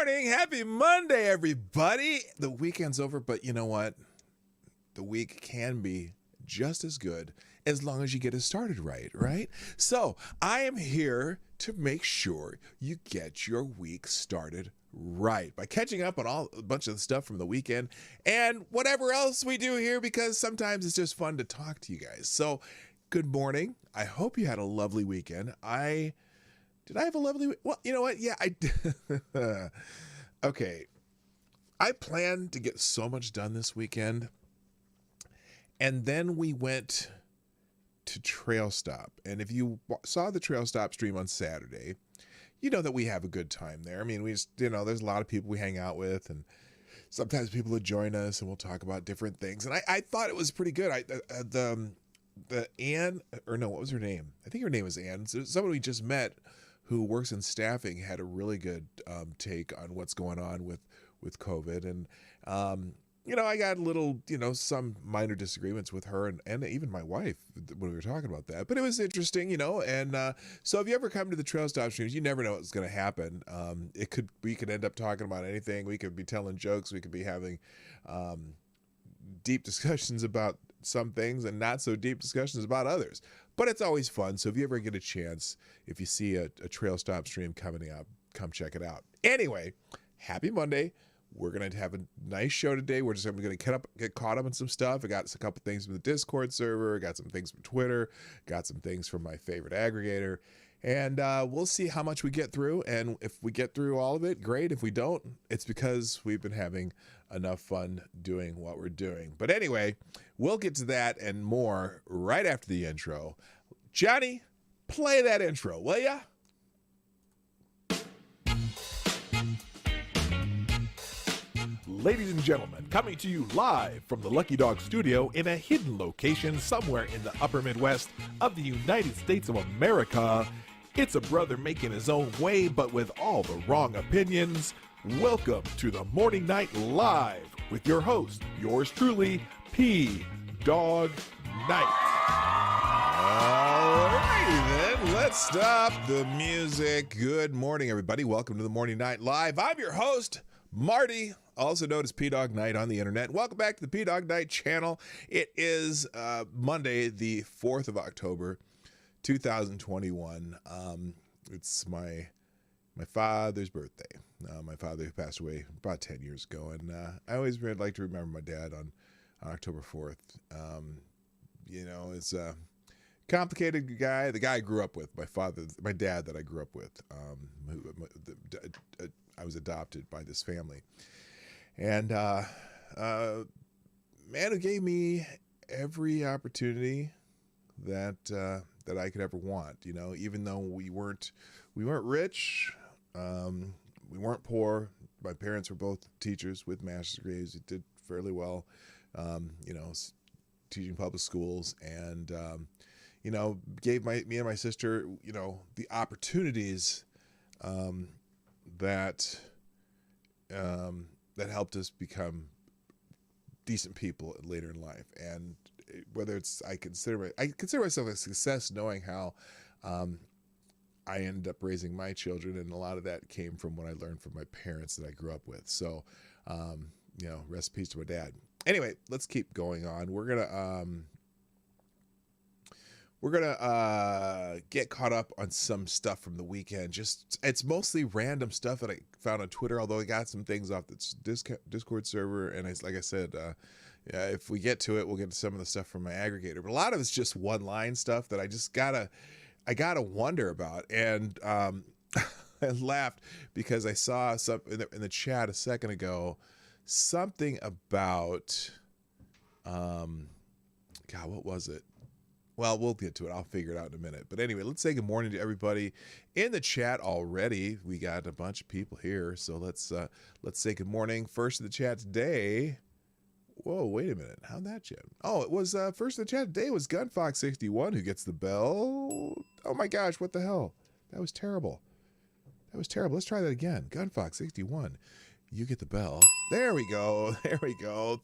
morning. Happy Monday, everybody. The weekend's over, but you know what? The week can be just as good as long as you get it started right? So I am here to make sure you get your week started right by catching up on a bunch of the stuff from the weekend and whatever else we do here, because sometimes it's just fun to talk to you guys. So good morning. I hope you had a lovely weekend. Did I have a lovely week? Well, you know what? Yeah, I did. Okay. I planned to get so much done this weekend. And then we went to Trail Stop. And if you saw the Trail Stop stream on Saturday, you know that we have a good time there. I mean, we just, there's a lot of people we hang out with, and sometimes people would join us and we'll talk about different things. And I thought it was pretty good. The Ann, or no, what was her name? I think her name was Ann. So someone we just met who works in staffing had a really good take on what's going on with COVID. And, I got a little, some minor disagreements with her and even my wife when we were talking about that. But it was interesting, and so if you ever come to the Trail Stop streams, you never know what's going to happen. We could end up talking about anything. We could be telling jokes. We could be having deep discussions about some things and not so deep discussions about others. But it's always fun. So if you ever get a chance, if you see a Trail Stop stream coming up, come check it out. Anyway, happy Monday. We're going to have a nice show today. We're just going to get caught up on some stuff. I got a couple things from the Discord server. Got some things from Twitter. Got some things from my favorite aggregator. And we'll see how much we get through. And if we get through all of it, great. If we don't, it's because we've been having enough fun doing what we're doing. But anyway, we'll get to that and more right after the intro. Johnny, play that intro, will ya? Ladies and gentlemen, coming to you live from the Lucky Dog studio in a hidden location somewhere in the upper Midwest of the United States of America, it's a brother making his own way, but with all the wrong opinions. Welcome to the Morning Night Live with your host, yours truly, PDawg Knight. Alrighty then, let's stop the music. Good morning, everybody. Welcome to the Morning Night Live. I'm your host, Marty, also known as PDawgKnight on the internet. Welcome back to the PDawgKnight Channel. It is Monday, the 4th of October, 2021. It's my father's birthday. My father who passed away about 10 years ago, and I always like to remember my dad on October 4th. It's a complicated guy. The guy I grew up with, my dad that I grew up with, I was adopted by this family, and man who gave me every opportunity that I could ever want. Even though we weren't rich, we weren't poor. My parents were both teachers with master's degrees. It did fairly well, teaching public schools, and gave me and my sister, the opportunities that helped us become decent people later in life. And whether it's, I consider myself a success knowing how I ended up raising my children, and a lot of that came from what I learned from my parents that I grew up with. So, rest in peace to my dad. Anyway, let's keep going on. We're gonna get caught up on some stuff from the weekend. It's mostly random stuff that I found on Twitter, although I got some things off the Discord server. And like I said, if we get to it, we'll get to some of the stuff from my aggregator. But a lot of it's just one-line stuff that I just gotta wonder about. And I laughed because I saw some in the chat a second ago, something about what was it? Well, we'll get to it. I'll figure it out in a minute. But anyway, let's say good morning to everybody in the chat already. We got a bunch of people here, so let's say good morning. First in the chat today. Whoa, wait a minute. How'd that chat? Oh, it was first in the chat today was Gunfox61 who gets the bell. Oh my gosh, what the hell? That was terrible. Let's try that again. Gunfox61. You get the bell. There we go.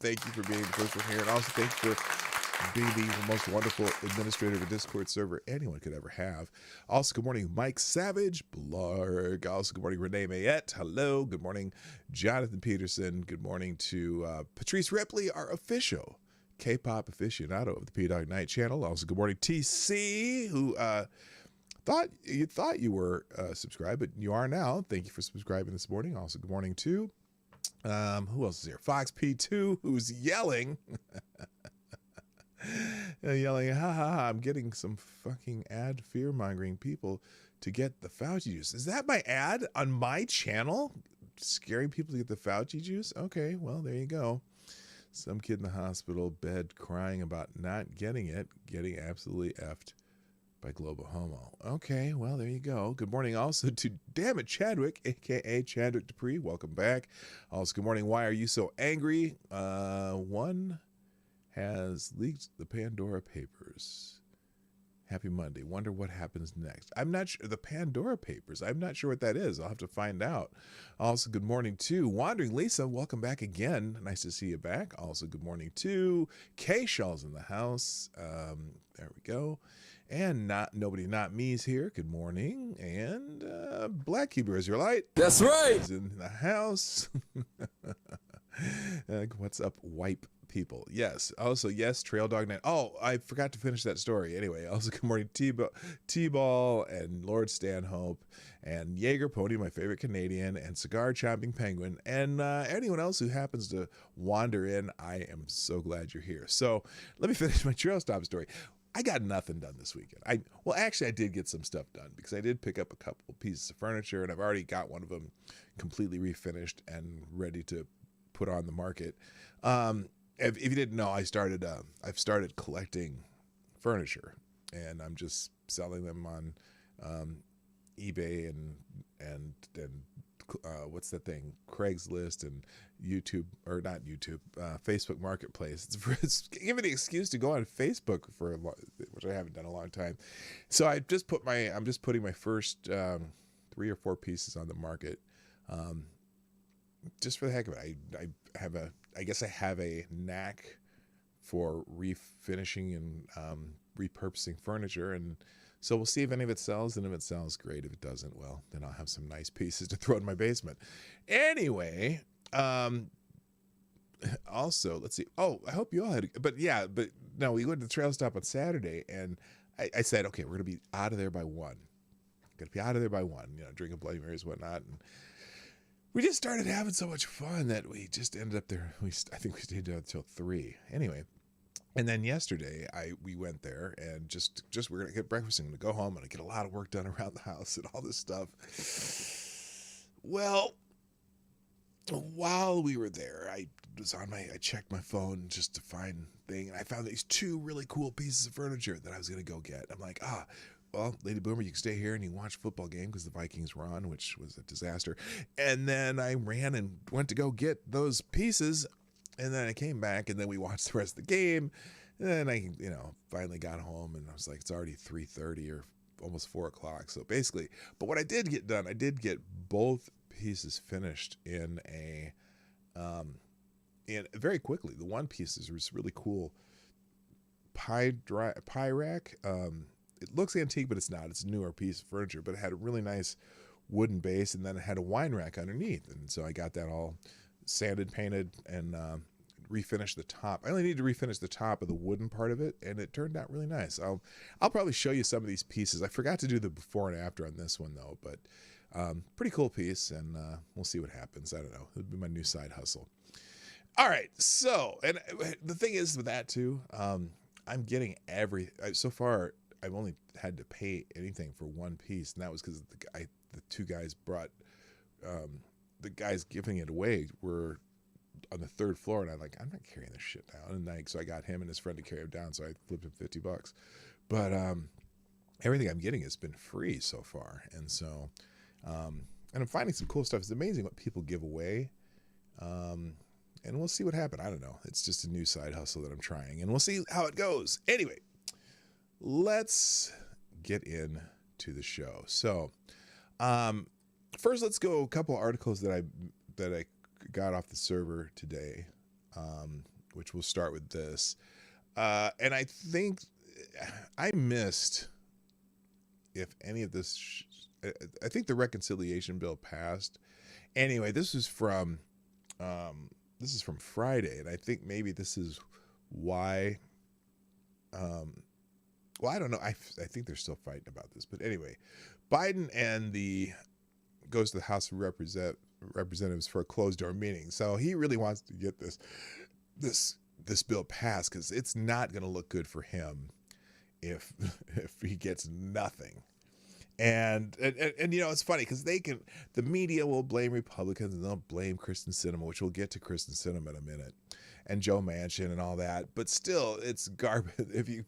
Thank you for being the first one here, and also thank you for Be the most wonderful administrator of a Discord server anyone could ever have. Also, good morning, Mike Savage, Blarg. Also, good morning, Renee Mayette. Hello. Good morning, Jonathan Peterson. Good morning to Patrice Ripley, our official K-pop aficionado of the PDawgKnight Channel. Also, good morning, TC, who thought you were subscribed, but you are now. Thank you for subscribing this morning. Also, good morning to who else is here? Fox P2, who's yelling. Yelling, ha ha ha, I'm getting some fucking ad fear-mongering people to get the Fauci juice. Is that my ad on my channel? Scaring people to get the Fauci juice? Okay, well, there you go. Some kid in the hospital bed crying about not getting it, getting absolutely effed by Global Homo. Okay, well, there you go. Good morning also to Damn It Chadwick, a.k.a. Chadwick Dupree. Welcome back. Also, good morning. Why are you so angry? One has leaked the Pandora Papers. Happy Monday. Wonder what happens next. I'm not sure. The Pandora Papers. I'm not sure what that is. I'll have to find out. Also, good morning to Wandering Lisa. Welcome back again. Nice to see you back. Also, good morning to K-Shaw's in the house. There we go. And Nobody Not Me's here. Good morning. And Black Hebrew Israelite. That's right. Is in the house. What's up, wipe people? Yes. Also, yes, Trail Dawg Knight. Oh, I forgot to finish that story. Anyway, also good morning, T-Ball and Lord Stanhope and Jaeger Pony, my favorite Canadian, and Cigar Chomping Penguin, and anyone else who happens to wander in. I am so glad you're here. So let me finish my Trail Stop story. I got nothing done this weekend. Actually, I did get some stuff done because I did pick up a couple pieces of furniture, and I've already got one of them completely refinished and ready to put on the market. If you didn't know, I've started collecting furniture, and I'm just selling them on eBay and what's that thing? Craigslist and YouTube, or not YouTube, Facebook Marketplace. It's giving me an excuse to go on Facebook which I haven't done in a long time. So I'm just putting my first 3 or 4 pieces on the market, just for the heck of it. I guess I have a knack for refinishing and repurposing furniture, and so we'll see if any of it sells, and if it sells, great. If it doesn't, well, then I'll have some nice pieces to throw in my basement. Anyway, also, let's see. Oh, I hope you all had, but no, we went to the Trail Stop on Saturday, and I said, okay, we're going to be out of there by 1. Got to be out of there by 1, drinking Bloody Marys, whatnot, and we just started having so much fun that we just ended up there. I think we stayed there until 3. Anyway, and then yesterday we went there and just we're gonna get breakfast and go home and get a lot of work done around the house and all this stuff. Well, while we were there, I checked my phone just to find thing, and I found these 2 really cool pieces of furniture that I was gonna go get. I'm like, well, Lady Boomer, you can stay here and you can watch a football game because the Vikings were on, which was a disaster. And then I ran and went to go get those pieces, and then I came back, and then we watched the rest of the game. And then I, finally got home, and I was like, it's already 3:30 or almost 4 o'clock. So basically, but what I did get done, I did get both pieces finished in very quickly. The one piece is this really cool pie rack. It looks antique, but it's not. It's a newer piece of furniture, but it had a really nice wooden base, and then it had a wine rack underneath. And so I got that all sanded, painted, and refinished the top. I only need to refinish the top of the wooden part of it, and it turned out really nice. I'll probably show you some of these pieces. I forgot to do the before and after on this one, though, but pretty cool piece, and we'll see what happens. I don't know. It'll be my new side hustle. All right, so, and the thing is with that, too, I'm getting so far, I've only had to pay anything for 1 piece, and that was because the 2 guys brought, the guys giving it away were on the 3rd floor, and I'm not carrying this shit down. And so I got him and his friend to carry him down, so I flipped him $50. But everything I'm getting has been free so far, and so and I'm finding some cool stuff. It's amazing what people give away, and we'll see what happens. I don't know. It's just a new side hustle that I'm trying, and we'll see how it goes. Anyway, let's get into the show. So, first, let's go a couple articles that I got off the server today, which we'll start with this. And I think I missed if any of this. I think the reconciliation bill passed. Anyway, this is from Friday, and I think maybe this is why. Well, I don't know. I think they're still fighting about this, but anyway, Biden goes to the House of Representatives for a closed door meeting. So he really wants to get this bill passed because it's not going to look good for him if he gets nothing. And you know, it's funny because the media will blame Republicans and they'll blame Kristen Sinema, which we'll get to Kristen Sinema in a minute, and Joe Manchin and all that. But still, it's garbage. If you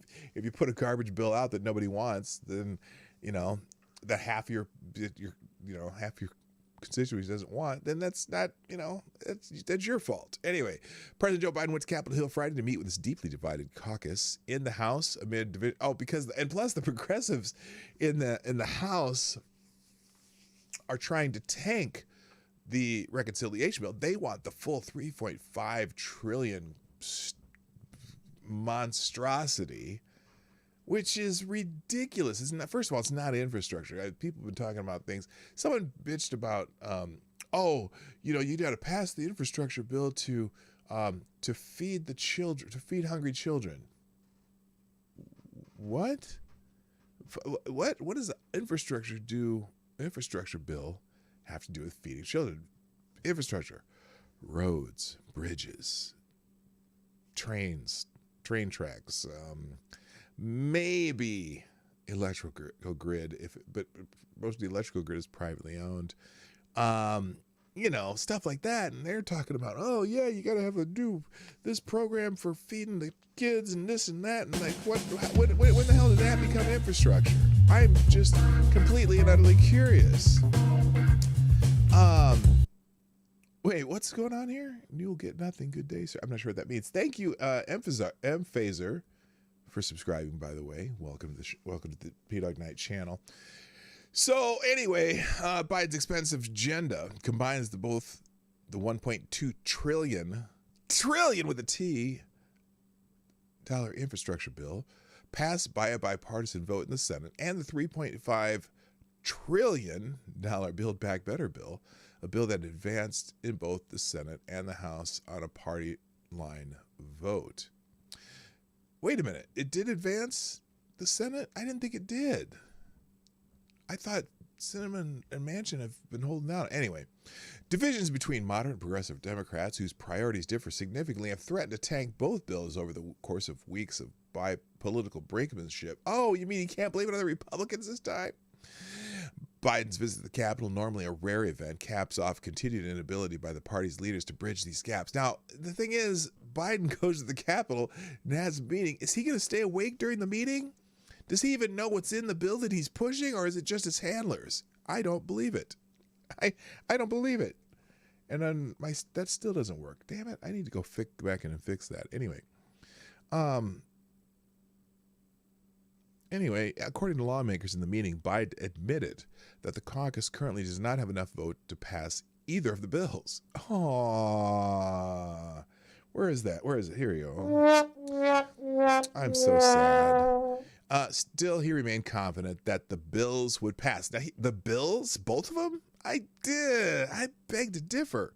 put a garbage bill out that nobody wants, then you know that half your constituency doesn't want, then that's not, that's your fault. Anyway, President Joe Biden went to Capitol Hill Friday to meet with his deeply divided caucus in the House amid division. Oh, plus the progressives in the House are trying to tank the reconciliation bill. They want the full 3.5 trillion monstrosity, which is ridiculous. Isn't that? First of all, it's not infrastructure. People have been talking about things. Someone bitched about, you got to pass the infrastructure bill to feed the children, to feed hungry children. What? What does the infrastructure bill have to do with feeding children? Infrastructure, roads, bridges, train tracks, maybe electrical grid, but most of the electrical grid is privately owned. Stuff like that. And they're talking about, oh yeah, you got to do this program for feeding the kids and this and that. And like, when the hell did that become infrastructure? I'm just completely and utterly curious. Wait, what's going on here? You'll get nothing. Good day, sir. I'm not sure what that means. Thank you, Phaser, for subscribing, by the way. Welcome to the PDawgKnight Channel. So anyway, Biden's expensive agenda combines both the 1.2 trillion with a T dollar infrastructure bill passed by a bipartisan vote in the Senate and the $3.5 trillion Build Back Better bill, a bill that advanced in both the Senate and the House on a party line vote. Wait a minute. It did advance the Senate? I didn't think it did. I thought Sinema and Manchin have been holding out. Anyway, divisions between moderate and progressive Democrats, whose priorities differ significantly, have threatened to tank both bills over the course of weeks of political brinkmanship. Oh, you mean you can't blame it on the Republicans this time? Biden's visit to the Capitol, normally a rare event, caps off continued inability by the party's leaders to bridge these gaps. Now, the thing is, Biden goes to the Capitol and has a meeting. Is he going to stay awake during the meeting? Does he even know what's in the bill that he's pushing, or is it just his handlers? I don't believe it. I don't believe it. And then that still doesn't work. Damn it. I need to go back in and fix that. Anyway, according to lawmakers in the meeting, Biden admitted that the caucus currently does not have enough vote to pass either of the bills. Aww. Where is that? Where is it? Here we go. I'm so sad. Still, he remained confident that the bills would pass. Now, the bills? Both of them? I beg to differ.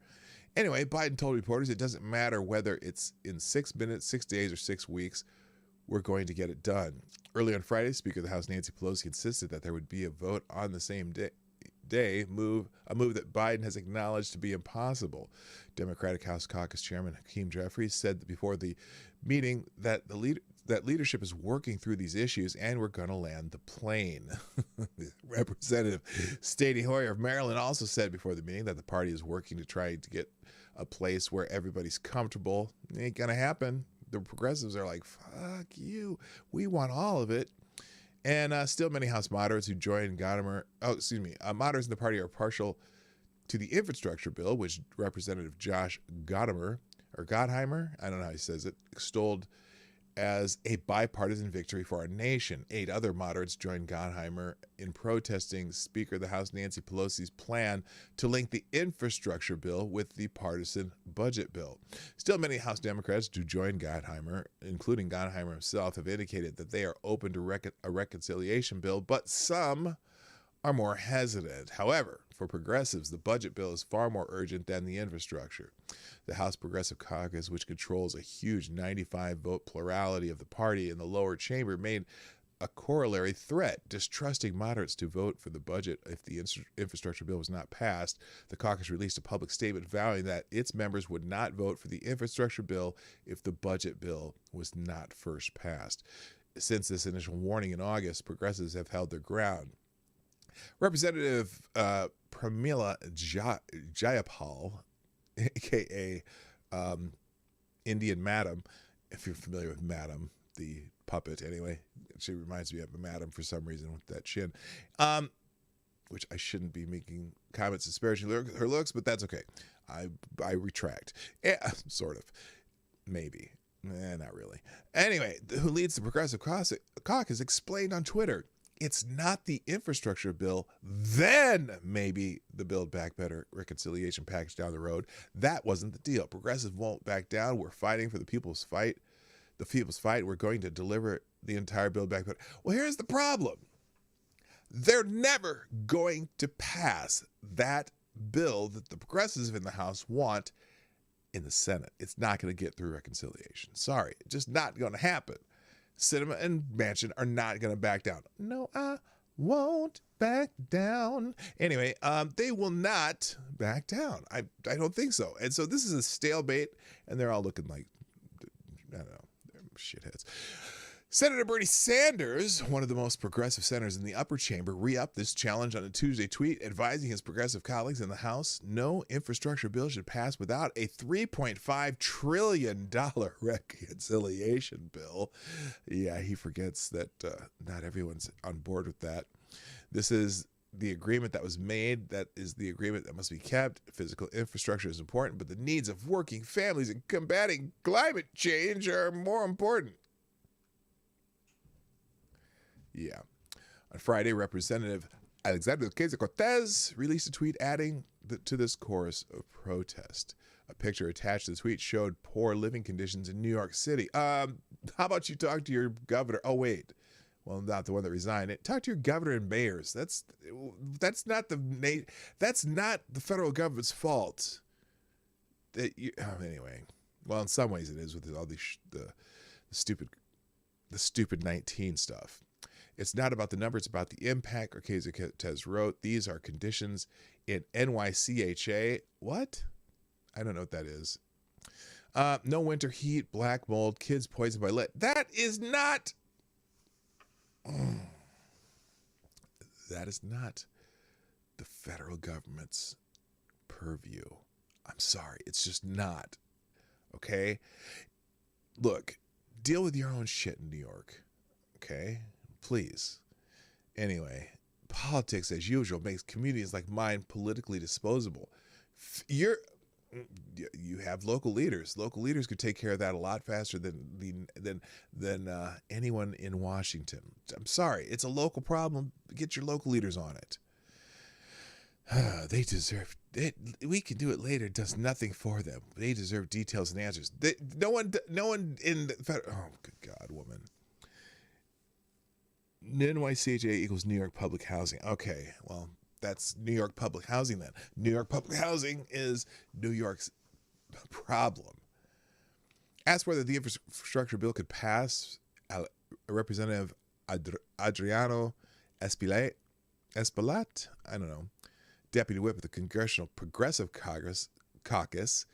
Anyway, Biden told reporters it doesn't matter whether it's in 6 minutes, 6 days, or 6 weeks. We're going to get it done. Early on Friday, Speaker of the House Nancy Pelosi insisted that there would be a vote on the same day, a move that Biden has acknowledged to be impossible. Democratic House Caucus Chairman Hakeem Jeffries said before the meeting that that leadership is working through these issues and we're going to land the plane. Representative Steny Hoyer of Maryland also said before the meeting that the party is working to try to get a place where everybody's comfortable. It ain't going to happen. The progressives are like, fuck you. We want all of it. And still many House moderates who joined moderates in the party are partial to the infrastructure bill, which Representative Josh Gottheimer, I don't know how he says it, extolled as a bipartisan victory for our nation. 8 other moderates joined Gottheimer in protesting Speaker of the House Nancy Pelosi's plan to link the infrastructure bill with the partisan budget bill. Still, many House Democrats who joined Gottheimer, including Gottheimer himself, have indicated that they are open to a reconciliation bill, but some are more hesitant. However, for progressives, the budget bill is far more urgent than the infrastructure. The House Progressive Caucus, which controls a huge 95-vote plurality of the party in the lower chamber, made a corollary threat, distrusting moderates to vote for the budget if the infrastructure bill was not passed. The caucus released a public statement vowing that its members would not vote for the infrastructure bill if the budget bill was not first passed. Since this initial warning in August, progressives have held their ground. Representative Pramila Jayapal, a.k.a. Indian Madam, if you're familiar with Madam, the puppet anyway. She reminds me of a madam for some reason with that chin, which I shouldn't be making comments disparaging her looks, but that's okay. I retract. Yeah, sort of. Maybe. Not really. Anyway, who leads the Progressive Caucus explained on Twitter, it's not the infrastructure bill, then maybe the Build Back Better reconciliation package down the road. That wasn't the deal. Progressives won't back down. We're fighting for the people's fight. The people's fight. We're going to deliver the entire Build Back Better. Well, here's the problem. They're never going to pass that bill that the progressives in the House want in the Senate. It's not going to get through reconciliation. Sorry, just not going to happen. Sinema and Manchin are not going to back down. No, I won't back down. Anyway, they will not back down. I don't think so. And so this is a stalemate, and they're all looking like, I don't know, they're shitheads. Senator Bernie Sanders, one of the most progressive senators in the upper chamber, re-upped this challenge on a Tuesday tweet, advising his progressive colleagues in the House no infrastructure bill should pass without a $3.5 trillion reconciliation bill. Yeah, he forgets that not everyone's on board with that. This is the agreement that was made. That is the agreement that must be kept. Physical infrastructure is important, but the needs of working families and combating climate change are more important. Yeah. On Friday, Representative Alexandria Ocasio-Cortez released a tweet adding to this chorus of protest. A picture attached to the tweet showed poor living conditions in New York City. How about you talk to your governor? Oh, wait. Well, not the one that resigned. Talk to your governor and mayors. That's not the federal government's fault. Anyway. Well, in some ways it is with all these the stupid 19 stuff. It's not about the numbers, it's about the impact. Ocasio-Cortez wrote, these are conditions in NYCHA. What? I don't know what that is. No winter heat, black mold, kids poisoned by lead. That is not the federal government's purview. I'm sorry. It's just not. Okay? Look, deal with your own shit in New York. Okay? Please. Anyway, politics, as usual, makes communities like mine politically disposable. You have local leaders. Local leaders could take care of that a lot faster than anyone in Washington. I'm sorry, it's a local problem. Get your local leaders on it. They deserve it. We can do it later. Does nothing for them. They deserve details and answers. No one in the federal. Oh, good God, woman. NYCHA equals New York Public Housing. Okay, well, that's New York Public Housing then. New York Public Housing is New York's problem. Asked whether the infrastructure bill could pass, Representative Adriano Espilat, I don't know, deputy whip of the Congressional Progressive Caucus,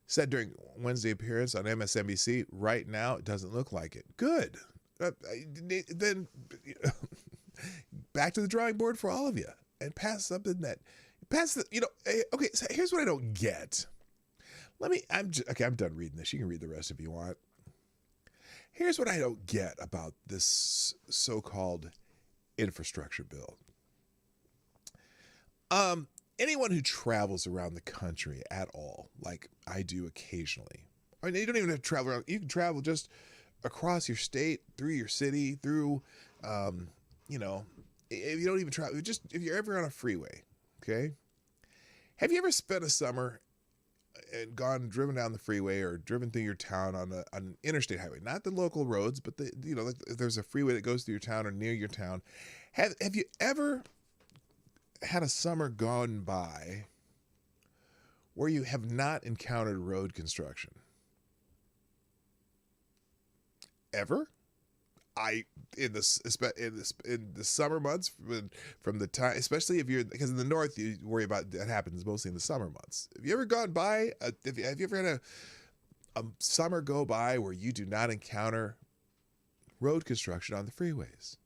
said during Wednesday appearance on MSNBC, right now it doesn't look like it. Good. Then back to the drawing board for all of you and pass something that okay, so here's what I don't get. I'm done reading this. You can read the rest if you want. Here's what I don't get about this so-called infrastructure bill. Anyone who travels around the country at all, like I do occasionally, I mean, you don't even have to travel around. You can travel just across your state, through your city, through, you know, if you don't even travel, just if you're ever on a freeway, okay? Have you ever spent a summer and driven down the freeway or driven through your town on an interstate highway, not the local roads, but like if there's a freeway that goes through your town or near your town? Have you ever had a summer gone by where you have not encountered road construction? Ever? In the summer months, from the time, especially if you're, because in the north you worry about that happens mostly in the summer months. Have you ever gone by? Have you ever had a summer go by where you do not encounter road construction on the freeways?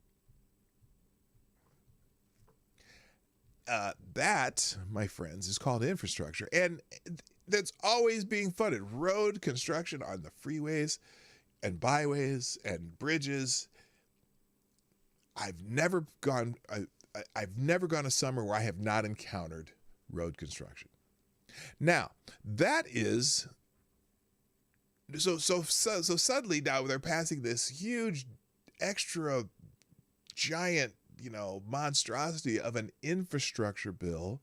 That, my friends, is called infrastructure, and that's always being funded. Road construction on the freeways and byways and bridges. I've never gone a summer where I have not encountered road construction. Now, that is so suddenly now they're passing this huge extra giant, monstrosity of an infrastructure bill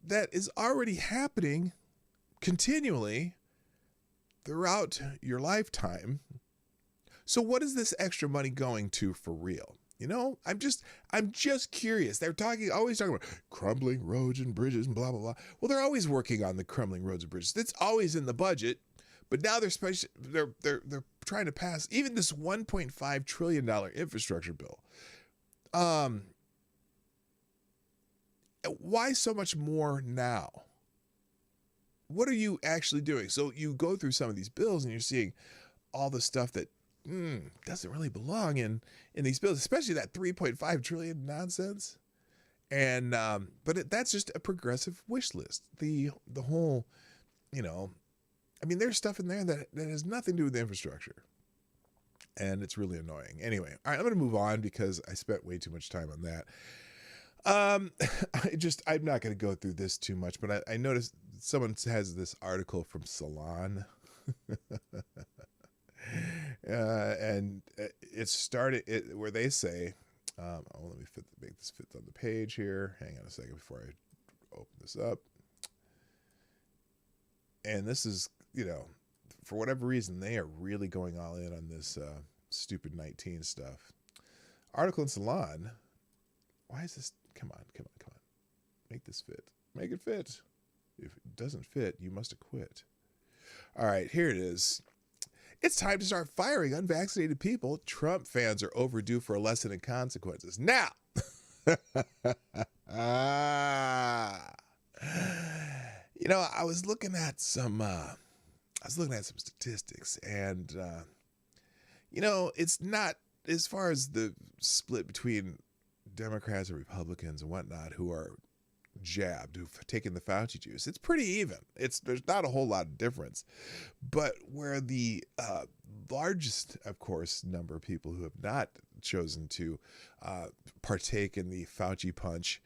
that is already happening continually throughout your lifetime. So what is this extra money going to for real? I'm just curious. They're always talking about crumbling roads and bridges and blah, blah, blah. Well, they're always working on the crumbling roads and bridges. That's always in the budget. But now they're trying to pass even this $1.5 trillion infrastructure bill. Why so much more now? What are you actually doing? So you go through some of these bills and you're seeing all the stuff that doesn't really belong in these bills, especially that $3.5 trillion nonsense. And that's just a progressive wish list. The whole, there's stuff in there that has nothing to do with the infrastructure. And it's really annoying. Anyway, all right, I'm going to move on because I spent way too much time on that. I'm not going to go through this too much, but I noticed someone has this article from Salon. And it started where they say, let me make this fit on the page here. Hang on a second before I open this up. And this is, for whatever reason, they are really going all in on this stupid 19 stuff. Article in Salon. Why is this? Come on. Make this fit. Make it fit. If it doesn't fit, you must acquit. All right, here it is. It's time to start firing unvaccinated people. Trump fans are overdue for a lesson in consequences. Now, I was looking at some statistics, and it's not, as far as the split between Democrats and Republicans and whatnot who are jabbed, who've taken the Fauci juice, it's pretty even. There's not a whole lot of difference. But where the largest, of course, number of people who have not chosen to partake in the Fauci punch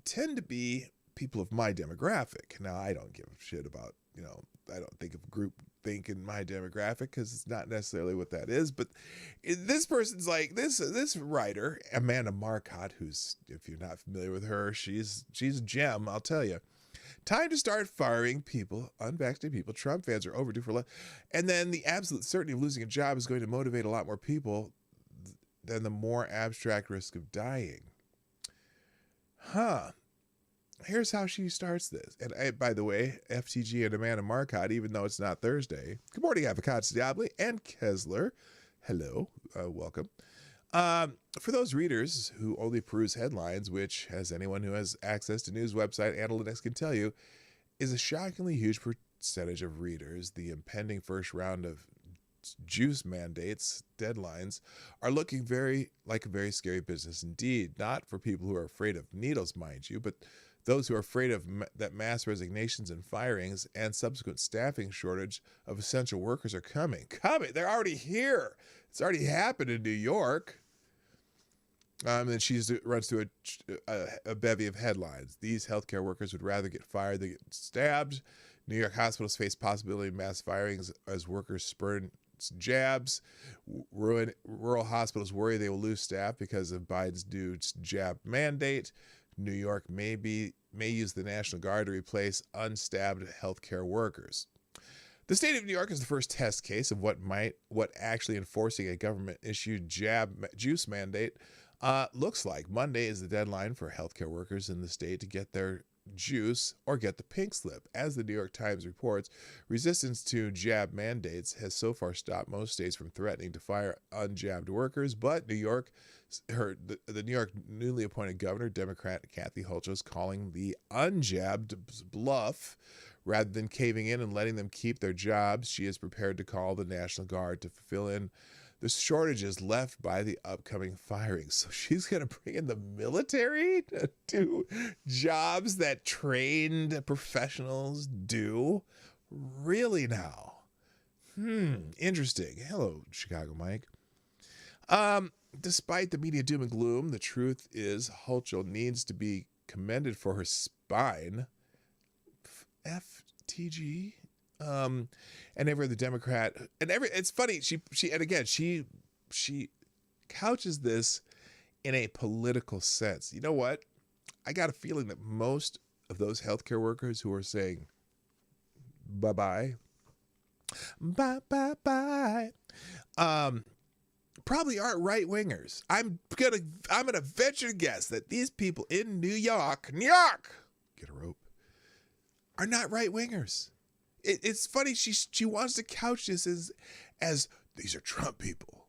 tend to be people of my demographic. Now, I don't give a shit about, I don't think of group think in my demographic because it's not necessarily what that is. But this person's like this writer, Amanda Marcotte, who's, if you're not familiar with her, she's a gem, I'll tell you. Time to start firing people, unvaccinated people. Trump fans are overdue for and then the absolute certainty of losing a job is going to motivate a lot more people than the more abstract risk of dying. Here's how she starts this. And by the way, FTG and Amanda Marcotte, even though it's not Thursday. Good morning, Avocats Diabli and Kessler. Hello, welcome. For those readers who only peruse headlines, which, as anyone who has access to news website analytics can tell you, is a shockingly huge percentage of readers, the impending first round of juice mandates, deadlines, are looking like a very scary business indeed. Not for people who are afraid of needles, mind you, but those who are afraid of that mass resignations and firings and subsequent staffing shortage of essential workers are coming. They're already here. It's already happened in New York. And she runs through a bevy of headlines. These healthcare workers would rather get fired than get stabbed. New York hospitals face possibility of mass firings as workers spurn jabs. Rural hospitals worry they will lose staff because of Biden's new jab mandate. New York may use the National Guard to replace unstaffed healthcare workers. The state of New York is the first test case of what actually enforcing a government-issued jab juice mandate looks like. Monday is the deadline for healthcare workers in the state to get their juice or get the pink slip. As the New York Times reports, resistance to jab mandates has so far stopped most states from threatening to fire unjabbed workers, but the New York newly appointed governor, Democrat Kathy Hochul, is calling the unjabbed bluff. Rather than caving in and letting them keep their jobs, she is prepared to call the National Guard to fill in the shortages left by the upcoming firings. So she's going to bring in the military to do jobs that trained professionals do? Really now? Interesting. Hello, Chicago Mike. Despite the media doom and gloom, the truth is Hochul needs to be commended for her spine. FTG. And every other Democrat, it's funny, she couches this in a political sense. You know what? I got a feeling that most of those healthcare workers who are saying bye-bye, probably aren't right-wingers. I'm gonna venture to guess that these people in New York, get a rope, are not right-wingers. It's funny, she wants to couch this as these are Trump people.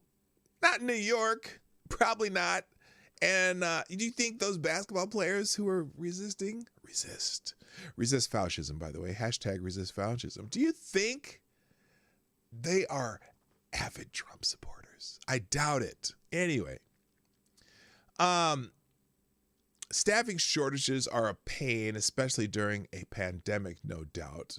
Not in New York, probably not. And do you think those basketball players who are resist fascism, by the way, #resist fascism, do you think they are avid Trump supporters? I doubt it. Anyway, staffing shortages are a pain, especially during a pandemic, no doubt.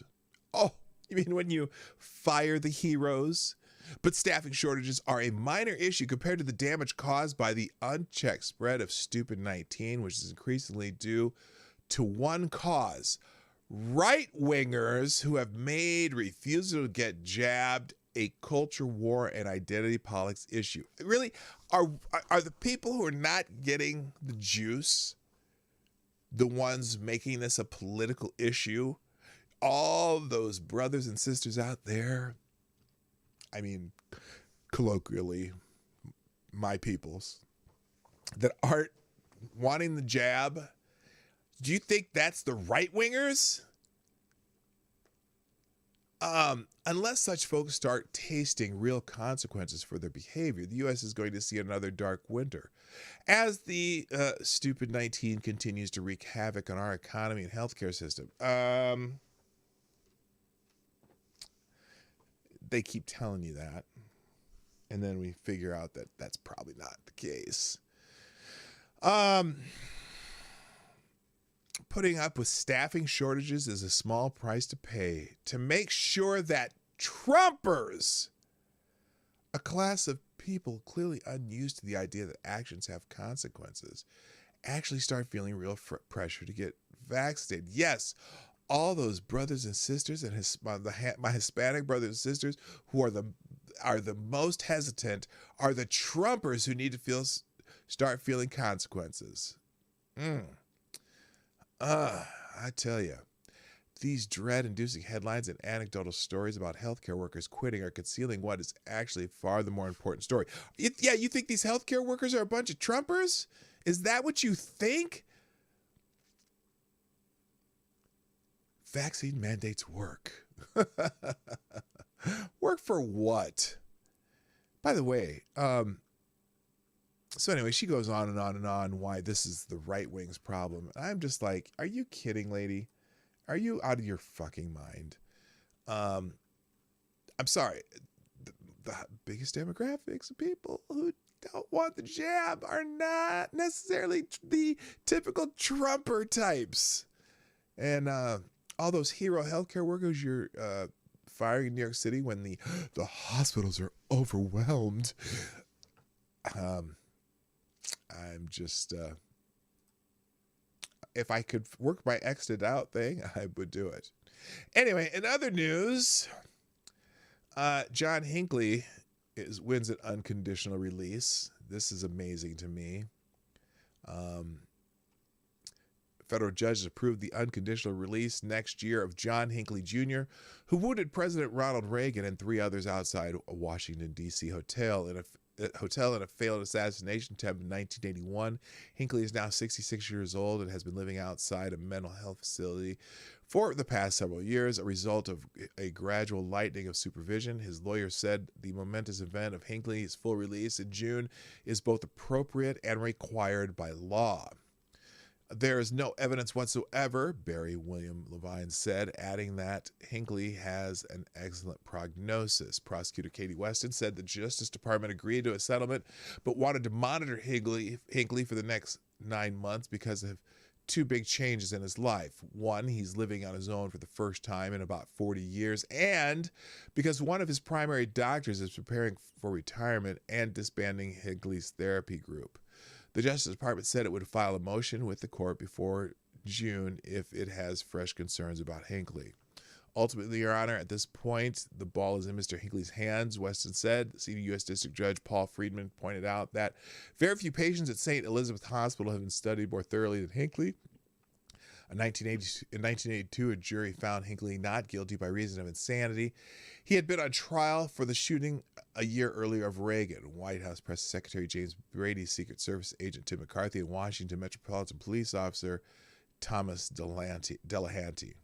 Oh, you mean when you fire the heroes? But staffing shortages are a minor issue compared to the damage caused by the unchecked spread of stupid 19, which is increasingly due to one cause: right-wingers who have made refusal to get jabbed a culture war and identity politics issue. Really, are the people who are not getting the juice the ones making this a political issue? All those brothers and sisters out there, I mean, colloquially, my peoples, that aren't wanting the jab, do you think that's the right-wingers? Unless such folks start tasting real consequences for their behavior, the U.S. is going to see another dark winter. As the stupid 19 continues to wreak havoc on our economy and healthcare system. They keep telling you that, and then we figure out that that's probably not the case. Putting up with staffing shortages is a small price to pay to make sure that Trumpers, a class of people clearly unused to the idea that actions have consequences, actually start feeling real pressure to get vaccinated. Yes, all those brothers and sisters and my Hispanic brothers and sisters who are the most hesitant are the Trumpers who need to start feeling consequences. I tell you, these dread-inducing headlines and anecdotal stories about healthcare workers quitting are concealing what is actually far the more important story. You think these healthcare workers are a bunch of Trumpers? Is that what you think? Vaccine mandates work. Work for what? By the way, so anyway, she goes on and on and on why this is the right wing's problem. I'm just like, are you kidding, lady? Are you out of your fucking mind? I'm sorry. The biggest demographics of people who don't want the jab are not necessarily the typical Trumper types. And all those hero healthcare workers you're firing in New York City when the hospitals are overwhelmed. I'm just, if I could work my exited out thing, I would do it. Anyway, in other news, John Hinckley wins an unconditional release. This is amazing to me. Federal judges approved the unconditional release next year of John Hinckley Jr., who wounded President Ronald Reagan and 3 others outside a Washington, D.C. hotel in a failed assassination attempt in 1981. Hinckley is now 66 years old and has been living outside a mental health facility for the past several years, a result of a gradual lightening of supervision. His lawyer said the momentous event of Hinckley's full release in June is both appropriate and required by law. There is no evidence whatsoever, Barry William Levine said, adding that Hinckley has an excellent prognosis. Prosecutor Katie Weston said the Justice Department agreed to a settlement, but wanted to monitor Hinckley for the next 9 months because of 2 big changes in his life. One, he's living on his own for the first time in about 40 years, and because one of his primary doctors is preparing for retirement and disbanding Hinckley's therapy group. The Justice Department said it would file a motion with the court before June if it has fresh concerns about Hinckley. Ultimately, Your Honor, at this point, the ball is in Mr. Hinckley's hands, Weston said. Senior U.S. District Judge Paul Friedman pointed out that very few patients at St. Elizabeth Hospital have been studied more thoroughly than Hinckley. In 1982, a jury found Hinckley not guilty by reason of insanity. He had been on trial for the shooting a year earlier of Reagan. White House Press Secretary James Brady, Secret Service agent Tim McCarthy, and Washington Metropolitan Police Officer Thomas Delahanty.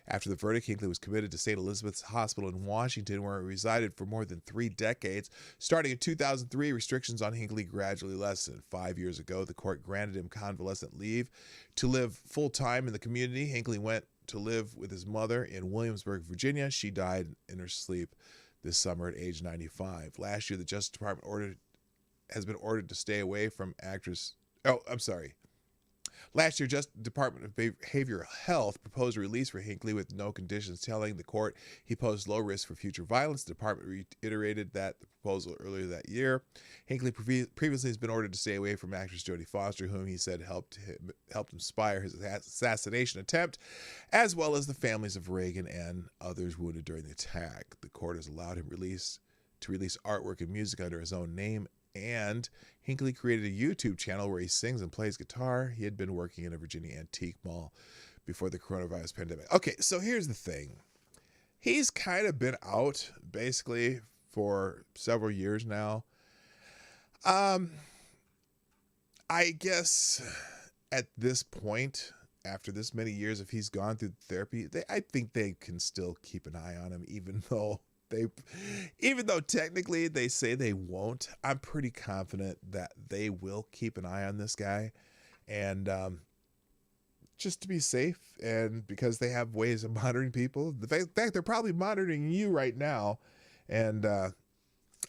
After the verdict, Hinckley was committed to St. Elizabeth's Hospital in Washington, where he resided for more than 3 decades. Starting in 2003, restrictions on Hinckley gradually lessened. 5 years ago, the court granted him convalescent leave to live full-time in the community. Hinckley went to live with his mother in Williamsburg, Virginia. She died in her sleep this summer at age 95. Last year, the Justice Department has been ordered to stay away from actress... Last year, Justice Department of Behavioral Health proposed a release for Hinckley with no conditions, telling the court he posed low risk for future violence. The department reiterated that the proposal earlier that year. Hinckley previously has been ordered to stay away from actress Jodie Foster, whom he said helped inspire his assassination attempt, as well as the families of Reagan and others wounded during the attack. The court has allowed him to release artwork and music under his own name, and Hinckley created a YouTube channel where he sings and plays guitar. He had been working in a Virginia antique mall before the coronavirus pandemic. Okay, so here's the thing. He's kind of been out, basically, for several years now. I guess at this point, after this many years, if he's gone through therapy, I think they can still keep an eye on him, even though technically they say they won't. I'm pretty confident that they will keep an eye on this guy, and just to be safe, and because they have ways of monitoring people. The fact they're probably monitoring you right now, and I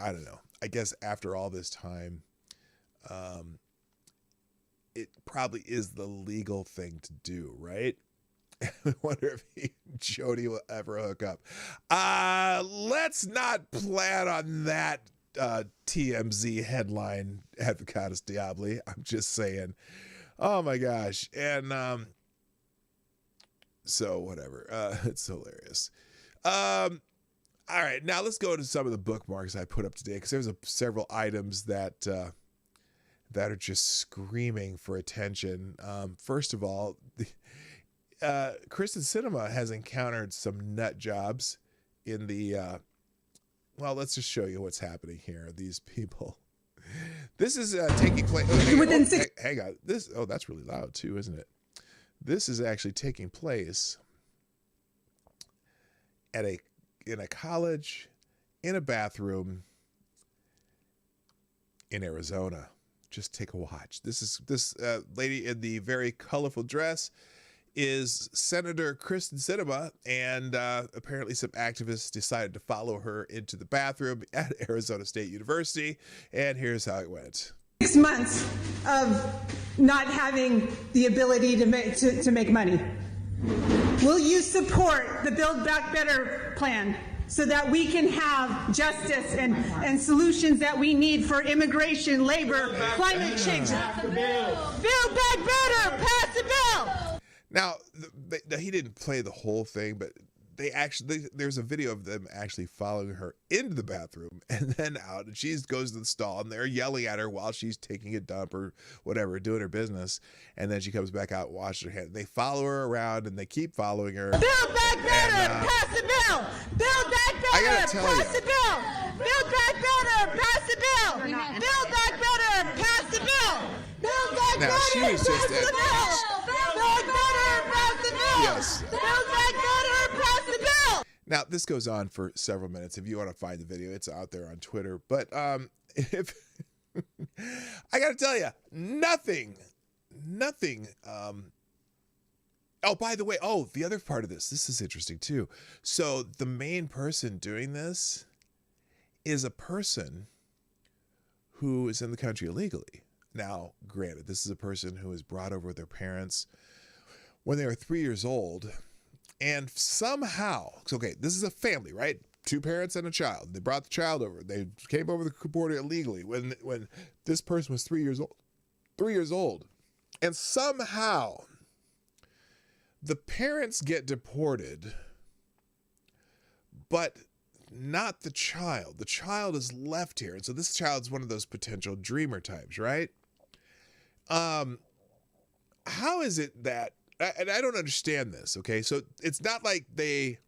don't know. I guess after all this time, it probably is the legal thing to do, right? I wonder if Jody will ever hook up. Let's not plan on that TMZ headline, Advocatus Diabli. I'm just saying. Oh my gosh. And so whatever. It's hilarious. All right, now let's go to some of the bookmarks I put up today, because there's several items that are just screaming for attention. First of all, Kristen Cinema has encountered some nut jobs in the, well, let's just show you what's happening here. These people. This is taking place. Hang on. That's really loud too, isn't it? This is actually taking place in a college, in a bathroom in Arizona. Just take a watch. This lady in the very colorful dress is Senator Kristen Sinema, and apparently some activists decided to follow her into the bathroom at Arizona State University, and here's how it went. 6 months of not having the ability to make money. Will you support the Build Back Better plan so that we can have justice and solutions that we need for immigration, labor, climate change? Build Back Better, pass the bill. Now, he didn't play the whole thing, but there's a video of them actually following her into the bathroom and then out, and she goes to the stall and they're yelling at her while she's taking a dump or whatever, doing her business, and then she comes back out, washes her hands. They follow her around and they keep following her. Build back better, pass the bill. Build back better, I gotta tell pass you. the bill. Build back better, pass the bill. Build back better, pass the bill. Build back Now, better, she was pass just the at- bill. Build better, pass the bill. Yes. Build back better, pass the bill. Now, this goes on for several minutes. If you want to find the video, it's out there on Twitter. But if I got to tell you, nothing. Oh, by the way, the other part of this is interesting too. So the main person doing this is a person who is in the country illegally. Now, granted, this is a person who was brought over with their parents when they were 3 years old. And somehow, okay, this is a family, right? 2 parents and a child. They brought the child over. They came over the border illegally when this person was 3 years old. 3 years old. And somehow the parents get deported, but not the child. The child is left here. And so this child's one of those potential dreamer types, right? How is it that, and I don't understand this, okay? So it's not like they,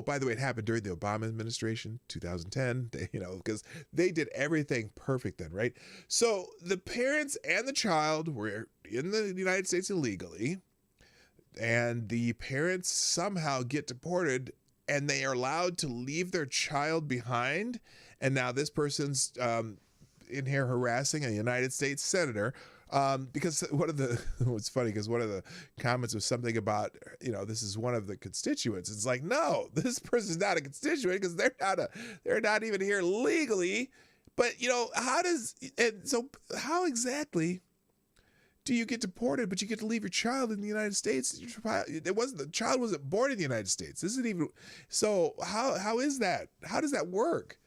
by the way, it happened during the Obama administration, 2010, because they did everything perfect then, right? So the parents and the child were in the United States illegally, and the parents somehow get deported, and they are allowed to leave their child behind, and now this person's in here harassing a United States senator. Because it's funny because one of the comments was something about, this is one of the constituents. It's like, no, this person's not a constituent because they're not even here legally. But, how exactly do you get deported, but you get to leave your child in the United States? The child wasn't born in the United States. This isn't even, so how is that? How does that work?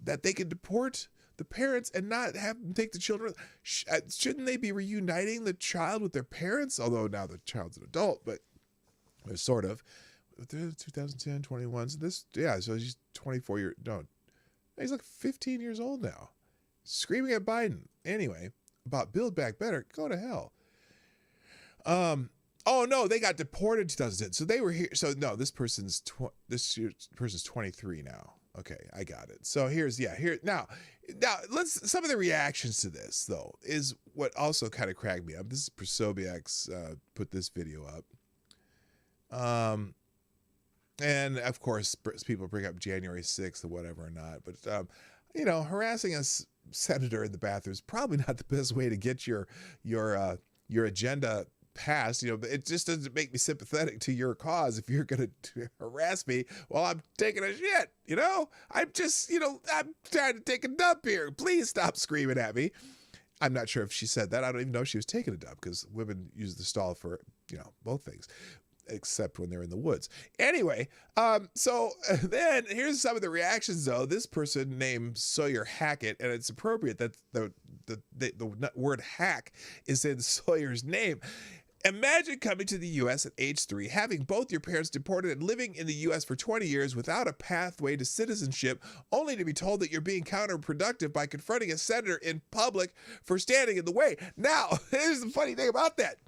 That they can deport the parents and not have them take the children? Shouldn't they be reuniting the child with their parents? Although now the child's an adult, but sort of. 2010, 21. So so he's 24 years. No, he's like 15 years old now. Screaming at Biden. Anyway, about Build Back Better. Go to hell. Oh no, they got deported in 2010. So they were here. So no, this person's 23 now. Okay, I got it. So here now some of the reactions to this though is what also kind of cracked me up. This is Prosobiacs put this video up. And of course people bring up January 6th or whatever or not, but harassing a senator in the bathroom is probably not the best way to get your agenda passed. But it just doesn't make me sympathetic to your cause if you're going to harass me while I'm taking a shit. I'm just, I'm trying to take a dump here. Please stop screaming at me. I'm not sure if she said that. I don't even know if she was taking a dump because women use the stall for, both things, except when they're in the woods. Anyway, so then here's some of the reactions though. This person named Sawyer Hackett, and it's appropriate that the word hack is in Sawyer's name. Imagine coming to the U.S. at age 3, having both your parents deported and living in the U.S. for 20 years without a pathway to citizenship, only to be told that you're being counterproductive by confronting a senator in public for standing in the way. Now, here's the funny thing about that.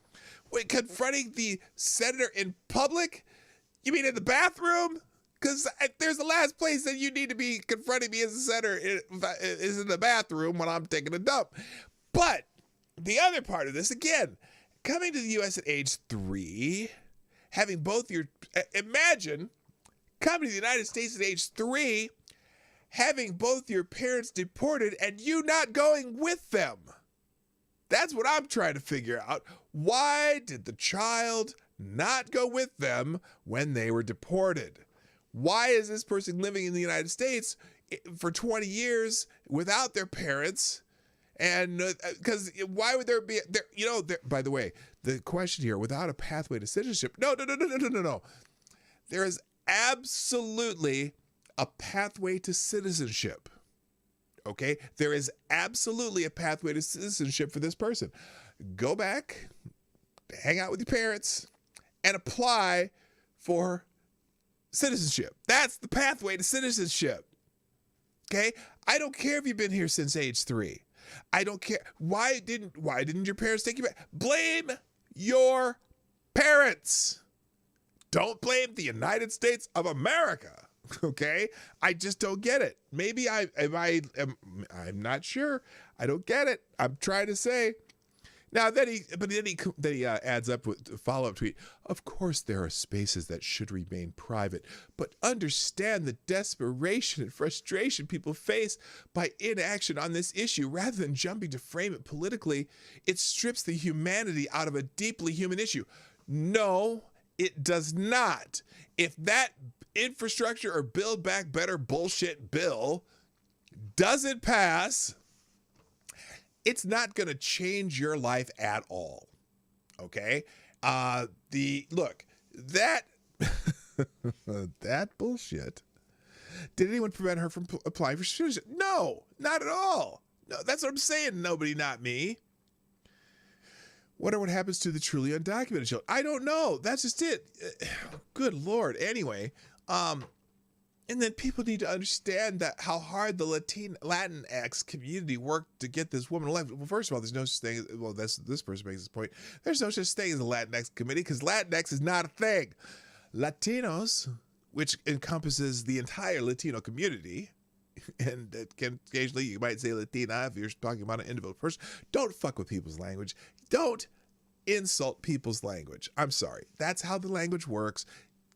When confronting the senator in public, you mean in the bathroom? Because there's the last place that you need to be confronting me as a senator is in the bathroom when I'm taking a dump. But the other part of this, again, coming to the U.S. at age 3, having both imagine coming to the United States at age 3, having both your parents deported and you not going with them. That's what I'm trying to figure out. Why did the child not go with them when they were deported? Why is this person living in the United States for 20 years without their parents? And because why would there be by the way, the question here, without a pathway to citizenship, no. There is absolutely a pathway to citizenship. Okay, there is absolutely a pathway to citizenship for this person. Go back, hang out with your parents, and apply for citizenship. That's the pathway to citizenship. Okay? I don't care if you've been here since age 3. I don't care. Why didn't your parents take you back? Blame your parents. Don't blame the United States of America. Okay? I just don't get it. Maybe I'm not sure. I don't get it. I'm trying to say. Now then he adds up with a follow-up tweet. Of course there are spaces that should remain private, but understand the desperation and frustration people face by inaction on this issue. Rather than jumping to frame it politically, it strips the humanity out of a deeply human issue. No, it does not. If that infrastructure or Build Back Better bullshit bill doesn't pass, it's not going to change your life at all. Okay? That that bullshit. Did anyone prevent her from applying for citizenship? No, not at all. No, that's what I'm saying. Nobody, not me. Wonder what happens to the truly undocumented children. I don't know. That's just it. Good Lord. Anyway, and then people need to understand that how hard the Latinx community worked to get this woman elected. Well, first of all, there's no such thing. Well, this person makes this point. There's no such thing as a Latinx committee because Latinx is not a thing. Latinos, which encompasses the entire Latino community, and it can occasionally you might say Latina if you're talking about an individual person. Don't fuck with people's language. Don't insult people's language. I'm sorry. That's how the language works.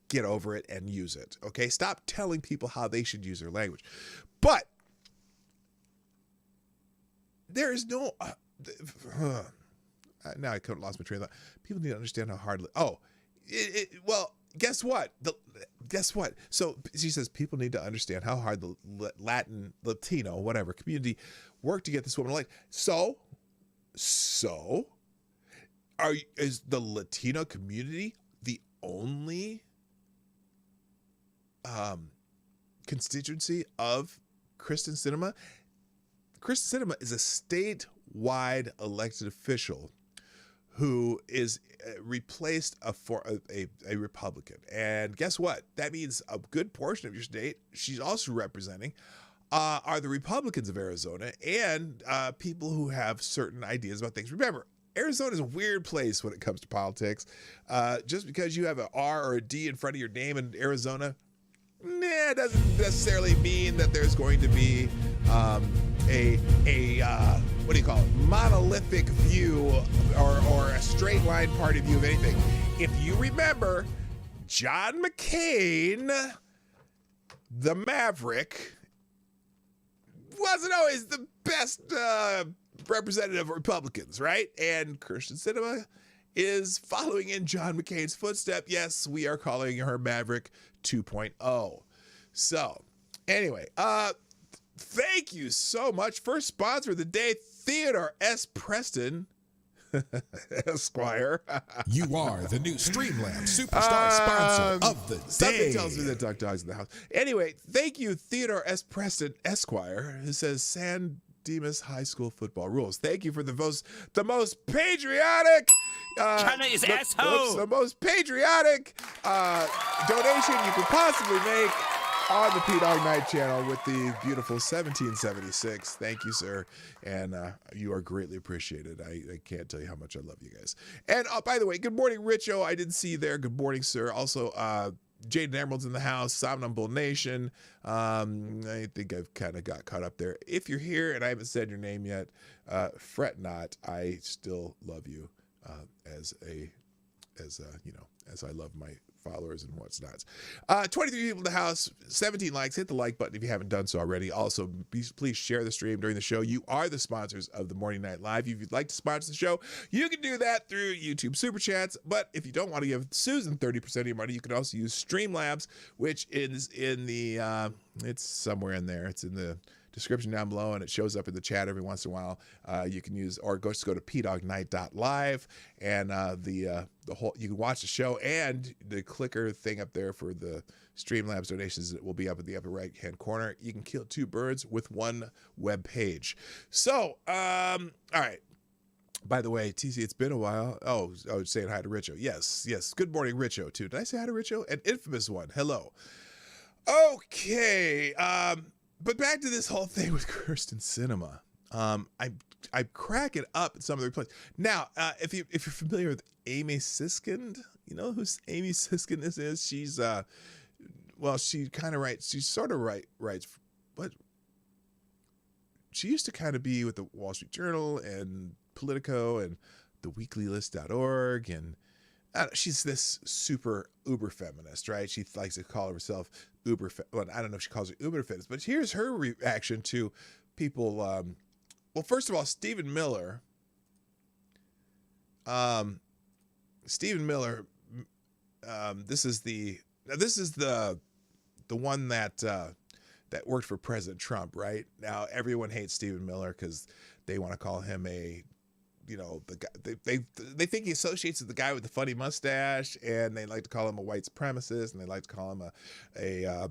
Get over it and use it. Okay? Stop telling people how they should use their language. But there is no now I lost my train of thought. People need to understand how hard. Well, guess what? Guess what? So she says people need to understand how hard the Latino, whatever community worked to get this woman elected. So is the Latino community the only constituency of Kristen Sinema? Kristen Sinema is a statewide elected official who is replaced for a Republican. And guess what? That means a good portion of your state she's also representing are the Republicans of Arizona and people who have certain ideas about things. Remember, Arizona is a weird place when it comes to politics. Just because you have an R or a D in front of your name in Arizona, it doesn't necessarily mean that there's going to be what do you call it? Monolithic view or a straight line party view of anything. If you remember, John McCain, the Maverick, wasn't always the best representative of Republicans, right? And Kirsten Sinema is following in John McCain's footstep. Yes, we are calling her Maverick 2.0. So, anyway, thank you so much. First sponsor of the day, Theodore S. Preston, Esquire. You are the new Streamlabs Superstar sponsor of the day. Something tells me that Dog's in the house. Anyway, thank you, Theodore S. Preston, Esquire, who says San Dimas High School football rules. Thank you for the most patriotic China is asshole. The most patriotic donation you could possibly make on the PDawgKnight channel with the beautiful 1776. Thank you, sir. And you are greatly appreciated. I can't tell you how much I love you guys. And by the way, good morning, Richo. I didn't see you there. Good morning, sir. Also, Jaden Emerald's in the house. Somnambule Nation. I think I've kind of got caught up there. If you're here and I haven't said your name yet, fret not. I still love you as I love my followers and what's not. 23 people in the house, 17 likes. Hit the like button if you haven't done so already. Also, please share the stream during the show. You are the sponsors of the Morning Night Live. If you'd like to sponsor the show, you can do that through YouTube Super Chats. But if you don't want to give Susan 30% of your money, you can also use Streamlabs, which is in the it's somewhere in there. It's in the description down below, and it shows up in the chat every once in a while. You can use, or just go to PDawgKnight.live, and the whole, you can watch the show, and the clicker thing up there for the Streamlabs donations will be up in the upper right hand corner. You can kill two birds with one web page. So, all right. By the way, TC, it's been a while. Oh, I was saying hi to Richo. Yes. Good morning, Richo, too. Did I say hi to Richo? An infamous one. Hello. Okay. But back to this whole thing with Kirsten Cinema. I crack it up at some of the replays. Now, if you're familiar with Amy Siskind, you know who Amy Siskind is? She's she kind of writes. She sort of writes, but she used to kind of be with the Wall Street Journal and Politico and the weeklylist.org, and she's this super uber feminist, right? She likes to call herself uber. Well, I don't know if she calls it uber feminist, but here's her reaction to people. Well, first of all, Stephen Miller. Stephen Miller. This is the one that worked for President Trump, right? Now everyone hates Stephen Miller because they want to call him the guy, they think he associates with the guy with the funny mustache, and they like to call him a white supremacist, and they like to call him a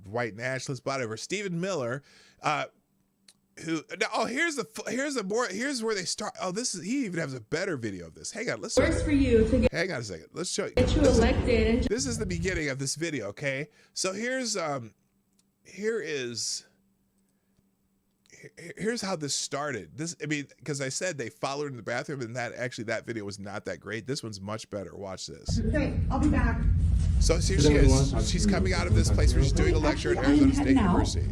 white nationalist, whatever. Stephen Miller, here's where they start. Oh, he even has a better video of this. Hang on, let's Works for you to hang on a second. Let's show you. get you elected. This is the beginning of this video, okay? So here's how this started. Because I said they followed in the bathroom, and that video was not that great. This one's much better. Watch this. Okay, I'll be back. So here she is. She's coming out of this place where she's doing a lecture at Arizona State University.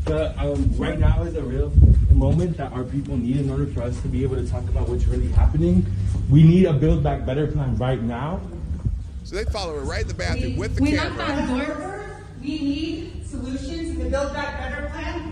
But right now is a real moment that our people need in order for us to be able to talk about what's really happening. We need a Build Back Better plan right now. So they follow her right in the bathroom with the camera. We need solutions, and the Build Back Better plan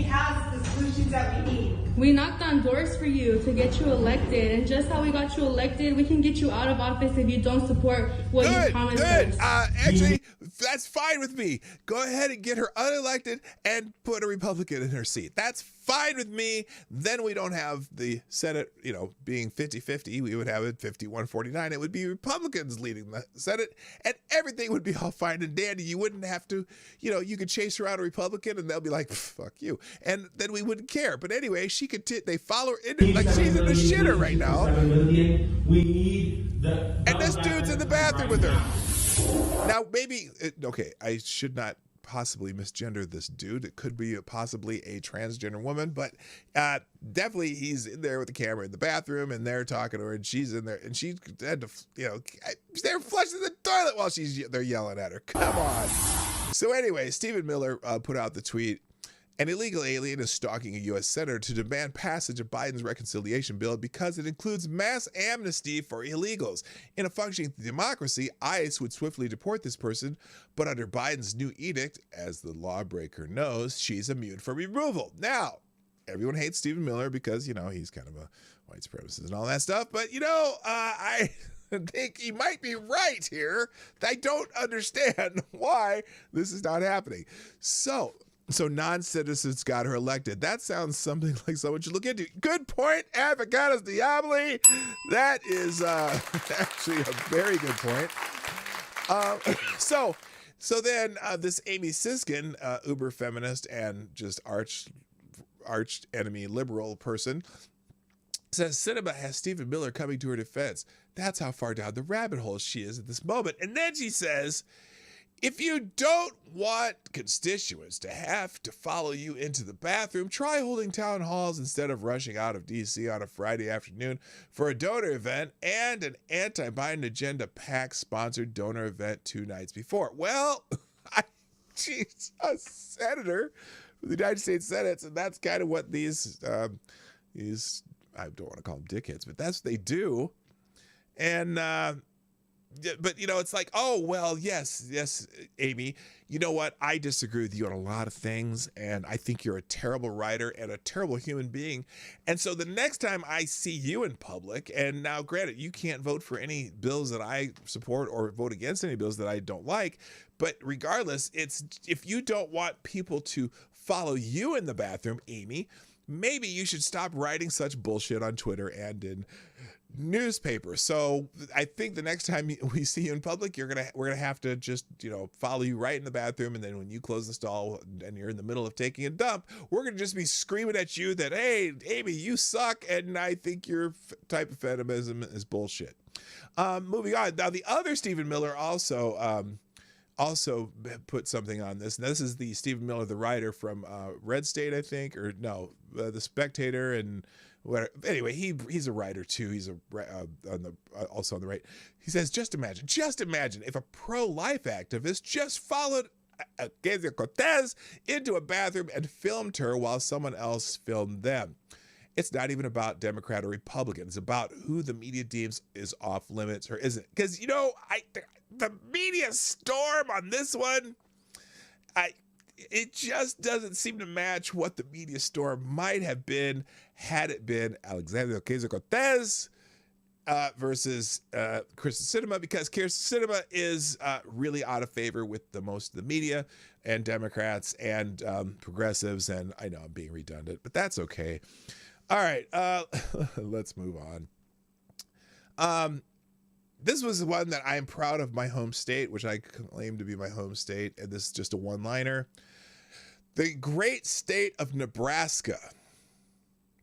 has the solutions that we need. We knocked on doors for you to get you elected, and just how we got you elected, we can get you out of office if you don't support what you promised us. Actually, that's fine with me. Go ahead and get her unelected and put a Republican in her seat. That's fine with me. Then we don't have the Senate, being 50-50. We would have it 51-49. It would be Republicans leading the Senate, and everything would be all fine and dandy. You wouldn't have to, you could chase her out a Republican, and they'll be like, fuck you. And then we wouldn't care. But anyway, they follow her into, like she's in the shitter right now. And this dude's in the bathroom with her. Now, I should not possibly misgender this dude. It could be possibly a transgender woman, but definitely he's in there with the camera in the bathroom, and they're talking to her, and she's in there, and she had to, they're flushing the toilet while they're yelling at her. Come on. So anyway, Stephen Miller put out the tweet. An illegal alien is stalking a U.S. senator to demand passage of Biden's reconciliation bill because it includes mass amnesty for illegals. In a functioning democracy, ICE would swiftly deport this person, but under Biden's new edict, as the lawbreaker knows, she's immune from removal. Now, everyone hates Stephen Miller because, he's kind of a white supremacist and all that stuff, but, I think he might be right here. I don't understand why this is not happening. So non-citizens got her elected. That sounds something like someone should look into. Good point, Avocados Diabli. That is actually a very good point. So then this Amy Siskind, uber feminist and just arch enemy liberal person, says Cinema has Stephen Miller coming to her defense. That's how far down the rabbit hole she is at this moment. And then she says, if you don't want constituents to have to follow you into the bathroom, try holding town halls instead of rushing out of D.C. on a Friday afternoon for a donor event and an anti-Biden agenda PAC-sponsored donor event 2 nights before. Well, she's a senator for the United States Senate, and that's kind of what these, I don't want to call them dickheads, but that's what they do. And, but, it's like, oh, well, yes, Amy, you know what? I disagree with you on a lot of things, and I think you're a terrible writer and a terrible human being. And so the next time I see you in public, and now granted, you can't vote for any bills that I support or vote against any bills that I don't like, but regardless, it's if you don't want people to follow you in the bathroom, Amy, maybe you should stop writing such bullshit on Twitter and in newspaper. So I think the next time we see you in public, we're gonna have to just follow you right in the bathroom, and then when you close the stall and you're in the middle of taking a dump, we're gonna just be screaming at you that, hey, Amy, you suck, and I think your type of feminism is bullshit. Moving on. Now the other Stephen Miller also put something on this. And this is the Stephen Miller, the writer from Red State, I think, or no, the Spectator, and whatever. Anyway, he's a writer too. He's also on the right. He says, just imagine if a pro-life activist just followed Ocasio-Cortez into a bathroom and filmed her while someone else filmed them. It's not even about Democrat or Republican. It's about who the media deems is off limits or isn't. Because, the media storm on this one, it just doesn't seem to match what the media storm might have been had it been Alexandria Ocasio-Cortez versus Kirsten Sinema, because Kirsten Sinema is really out of favor with most of the media and Democrats and progressives. And I know I'm being redundant, but that's okay. All right, let's move on. This was one that I am proud of, my home state, which I claim to be my home state, and this is just a one-liner. The great state of Nebraska,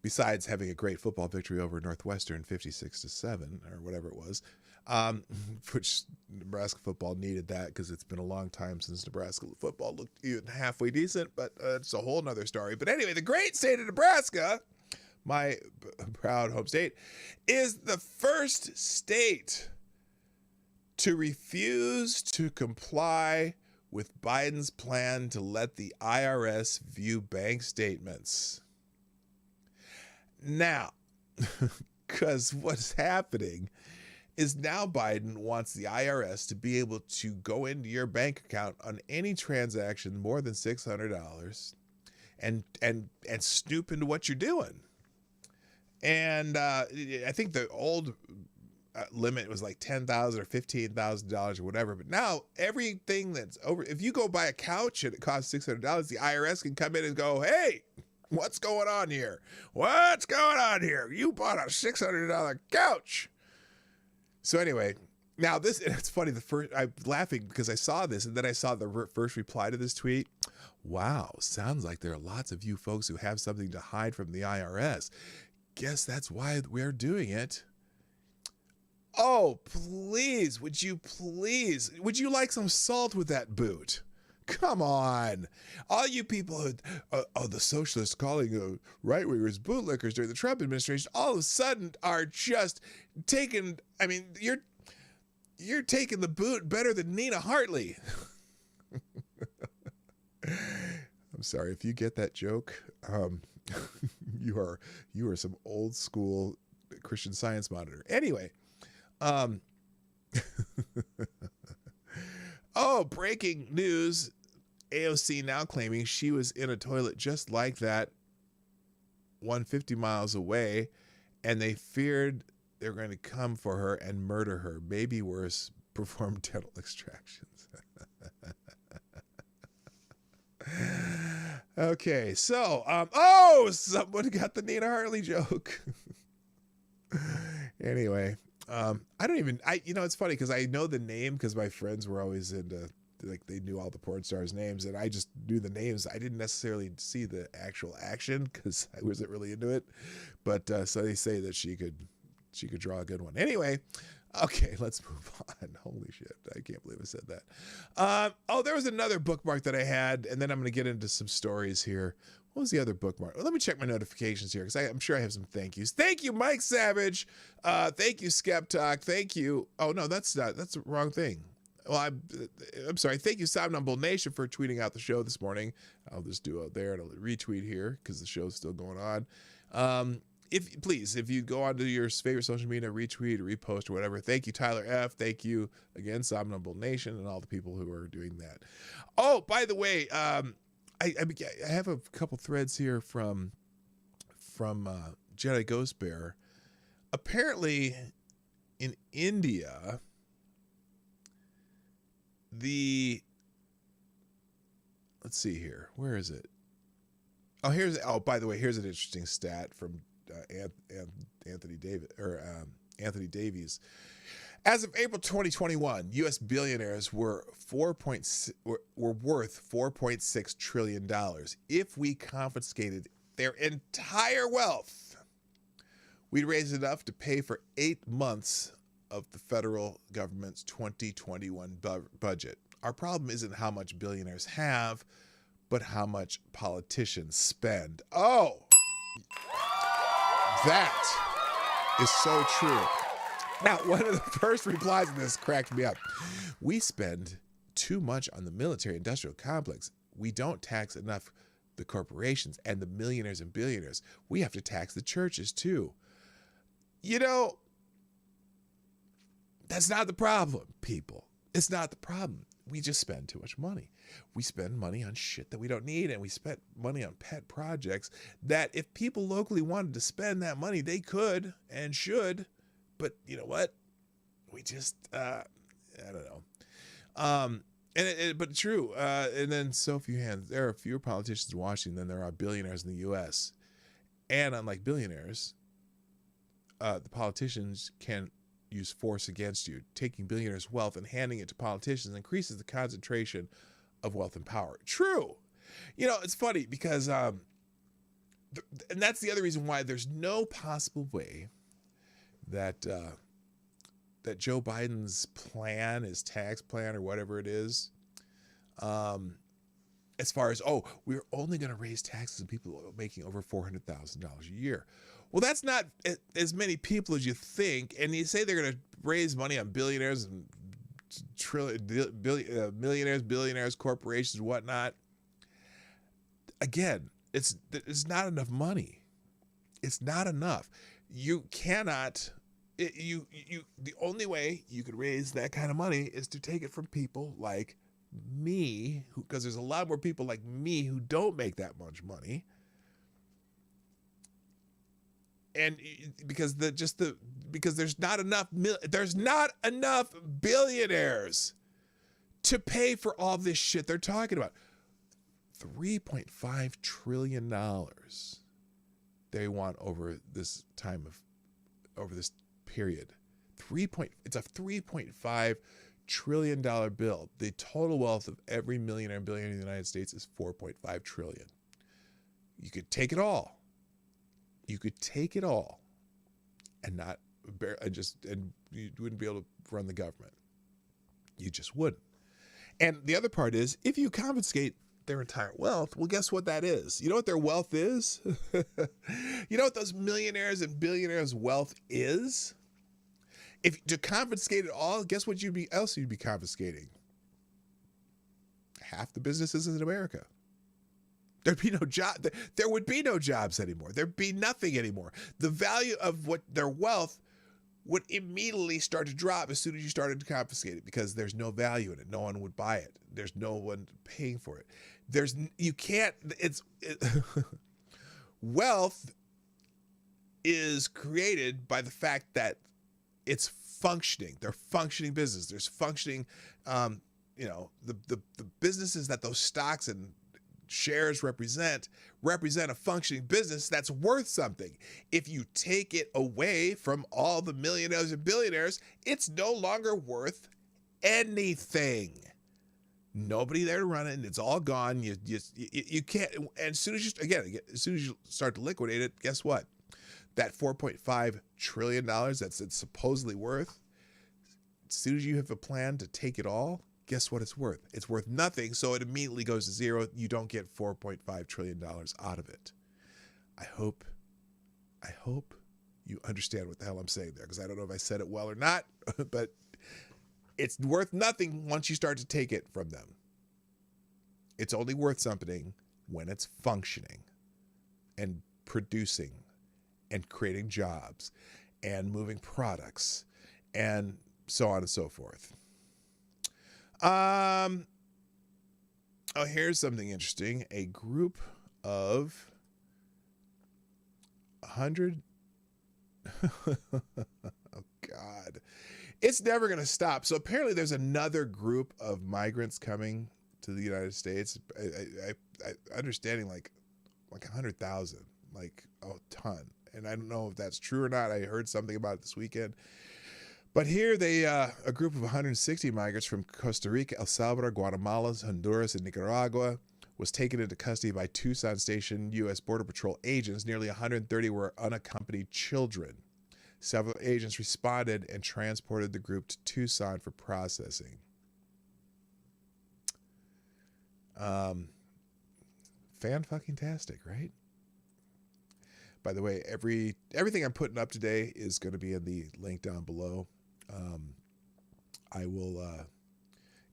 besides having a great football victory over Northwestern 56-7, or whatever it was, which Nebraska football needed that because it's been a long time since Nebraska football looked even halfway decent, but it's a whole nother story. But anyway, the great state of Nebraska, my proud home state, is the first state to refuse to comply with Biden's plan to let the IRS view bank statements. Now, because what's happening is now Biden wants the IRS to be able to go into your bank account on any transaction more than $600 and snoop into what you're doing. And I think the old limit was like $10,000 or $15,000 or whatever. But now everything that's over, if you go buy a couch and it costs $600, the IRS can come in and go, hey, what's going on here? What's going on here? You bought a $600 couch. So anyway, now it's funny. I'm laughing because I saw this and then I saw the first reply to this tweet. Wow, sounds like there are lots of you folks who have something to hide from the IRS. Guess that's why we're doing it. Oh, please, would you like some salt with that boot? Come on. All you people, the socialists calling right-wingers bootlickers during the Trump administration, all of a sudden are just taking, you're taking the boot better than Nina Hartley. I'm sorry, if you get that joke, you are some old school Christian Science monitor. Anyway, breaking news. AOC now claiming she was in a toilet just like that 150 miles away, and they feared they're going to come for her and murder her. Maybe worse, perform dental extractions. Okay, so, someone got the Nina Hartley joke. Anyway, it's funny because I know the name because my friends were always into, they knew all the porn stars' names, and I just knew the names. I didn't necessarily see the actual action because I wasn't really into it. But so they say that she could draw a good one. Anyway, okay, let's move on. Holy shit, I can't believe I said that. There was another bookmark that I had, and then I'm going to get into some stories here. What was the other bookmark? Well, let me check my notifications here because I'm sure I have some thank yous. Thank you, Mike Savage. Thank you, Skeptalk. Thank you. Oh, no, that's the wrong thing. Well, I'm sorry. Thank you, Somnambule Nation, for tweeting out the show this morning. I'll just do it there and I'll retweet here because the show's still going on. If you go onto your favorite social media, retweet or repost or whatever. Thank you, Tyler F. Thank you again, Somnambule Nation, and all the people who are doing that. Oh, by the way, I have a couple threads here from Jedi Ghost Bear. Apparently, in India, let's see here. Where is it? By the way, here's an interesting stat from Anthony Davis or Anthony Davies. As of April 2021, U.S. billionaires were worth $4.6 trillion. If we confiscated their entire wealth, we'd raise enough to pay for 8 months of the federal government's 2021 budget. Our problem isn't how much billionaires have, but how much politicians spend. Oh, that is so true. Now, one of the first replies to this cracked me up. We spend too much on the military-industrial complex. We don't tax enough the corporations and the millionaires and billionaires. We have to tax the churches, too. You know, that's not the problem, people. It's not the problem. We just spend too much money. We spend money on shit that we don't need, and we spend money on pet projects that if people locally wanted to spend that money, they could and should. But you know what? We just, I don't know. But true. And then so few hands. There are fewer politicians in Washington than there are billionaires in the U.S. And unlike billionaires, the politicians can use force against you. Taking billionaires' wealth and handing it to politicians increases the concentration of wealth and power. True. You know, it's funny because, and that's the other reason why there's no possible way that that Joe Biden's plan, his tax plan or whatever it is, as far as, we're only going to raise taxes on people making over $400,000 a year. Well, that's not as many people as you think. And you say they're going to raise money on billionaires and millionaires, billionaires, corporations, whatnot. Again, it's not enough money. It's not enough. You cannot. The only way you could raise that kind of money is to take it from people like me, because there's a lot more people like me who don't make that much money. And because there's not enough billionaires to pay for all this shit they're talking about. $3.5 trillion they want over this period. It's a $3.5 trillion bill. The total wealth of every millionaire and billionaire in the United States is $4.5 trillion. You could take it all. You could take it all and you wouldn't be able to run the government. You just wouldn't. And the other part is, if you confiscate their entire wealth, well, guess what that is? You know what their wealth is? You know what those millionaires and billionaires' wealth is? If to confiscate it all, guess what you'd be confiscating? Half the businesses in America. There'd be no job. There would be no jobs anymore. There'd be nothing anymore. The value of what their wealth would immediately start to drop as soon as you started to confiscate it, because there's no value in it. No one would buy it. There's no one paying for it. Wealth is created by the fact that it's functioning. They're functioning business. There's functioning, the businesses that those stocks and shares represent a functioning business that's worth something. If you take it away from all the millionaires and billionaires, it's no longer worth anything. Nobody there to run it, and it's all gone. You can't. And as soon as you start to liquidate it, guess what? That $4.5 trillion that's it's supposedly worth, as soon as you have a plan to take it all, guess what it's worth? It's worth nothing, so it immediately goes to zero. You don't get $4.5 trillion out of it. I hope you understand what the hell I'm saying there, because I don't know if I said it well or not, but it's worth nothing once you start to take it from them. It's only worth something when it's functioning and producing and creating jobs and moving products and so on and so forth. Here's something interesting. A group of 100. Oh, God. It's never going to stop. So apparently there's another group of migrants coming to the United States. I understanding like 100,000, like a ton. and I don't know if that's true or not. I heard something about it this weekend. But here a group of 160 migrants from Costa Rica, El Salvador, Guatemala, Honduras, and Nicaragua was taken into custody by Tucson Station U.S. Border Patrol agents. Nearly 130 were unaccompanied children. Several agents responded and transported the group to Tucson for processing. Fan-fucking-tastic, right? By the way, everything I'm putting up today is going to be in the link down below. I will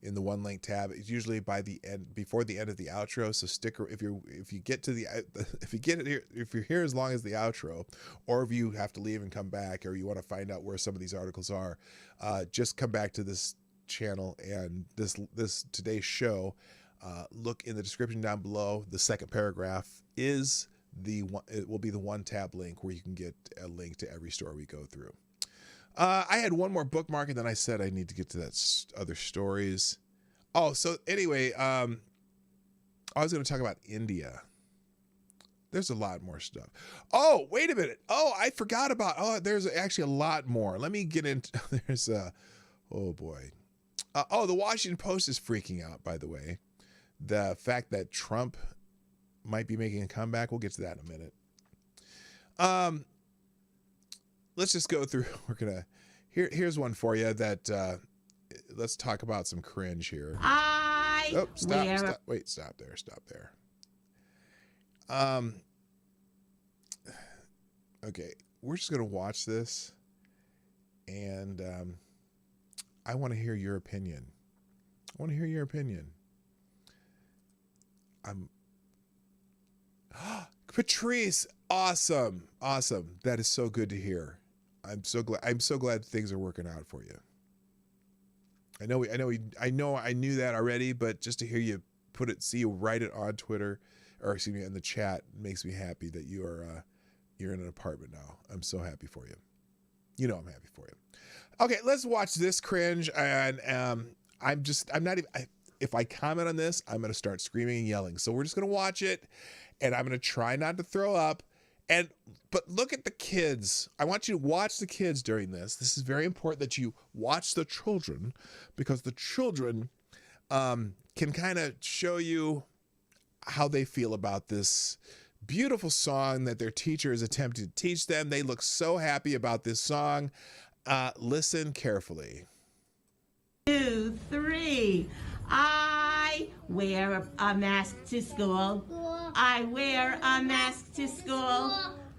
in the one link tab. It's usually by the end, before the end of the outro. So if you get to the if you're here as long as the outro, or if you have to leave and come back, or you want to find out where some of these articles are, just come back to this channel and this today's show. Look in the description down below. The second paragraph is it will be the one tab link where you can get a link to every story we go through. I had one more bookmark, and then I said I need to get to that other stories. Oh, so anyway, I was going to talk about India. There's a lot more stuff. Oh, wait a minute. Oh, I forgot about. Oh, there's actually a lot more. Let me get into. There's oh boy. The Washington Post is freaking out. By the way, the fact that Trump might be making a comeback. We'll get to that in a minute. Let's just go through. We're gonna here's one for you that let's talk about some cringe here. Stop there. Okay, we're just gonna watch this, and I want to hear your opinion. Patrice, awesome. That is so good to hear. I'm so glad things are working out for you. I knew that already, but just to hear you see you write it on Twitter, or excuse me, in the chat, makes me happy that you're in an apartment now. I'm so happy for you. You know I'm happy for you. Okay, let's watch this cringe, and if I comment on this, I'm going to start screaming and yelling. So we're just going to watch it, and I'm going to try not to throw up. But look at the kids. I want you to watch the kids during this. This is very important that you watch the children, because the children can kind of show you how they feel about this beautiful song that their teacher is attempting to teach them. They look so happy about this song. Listen carefully. 2, 3. I wear a mask to school. I wear a mask to school.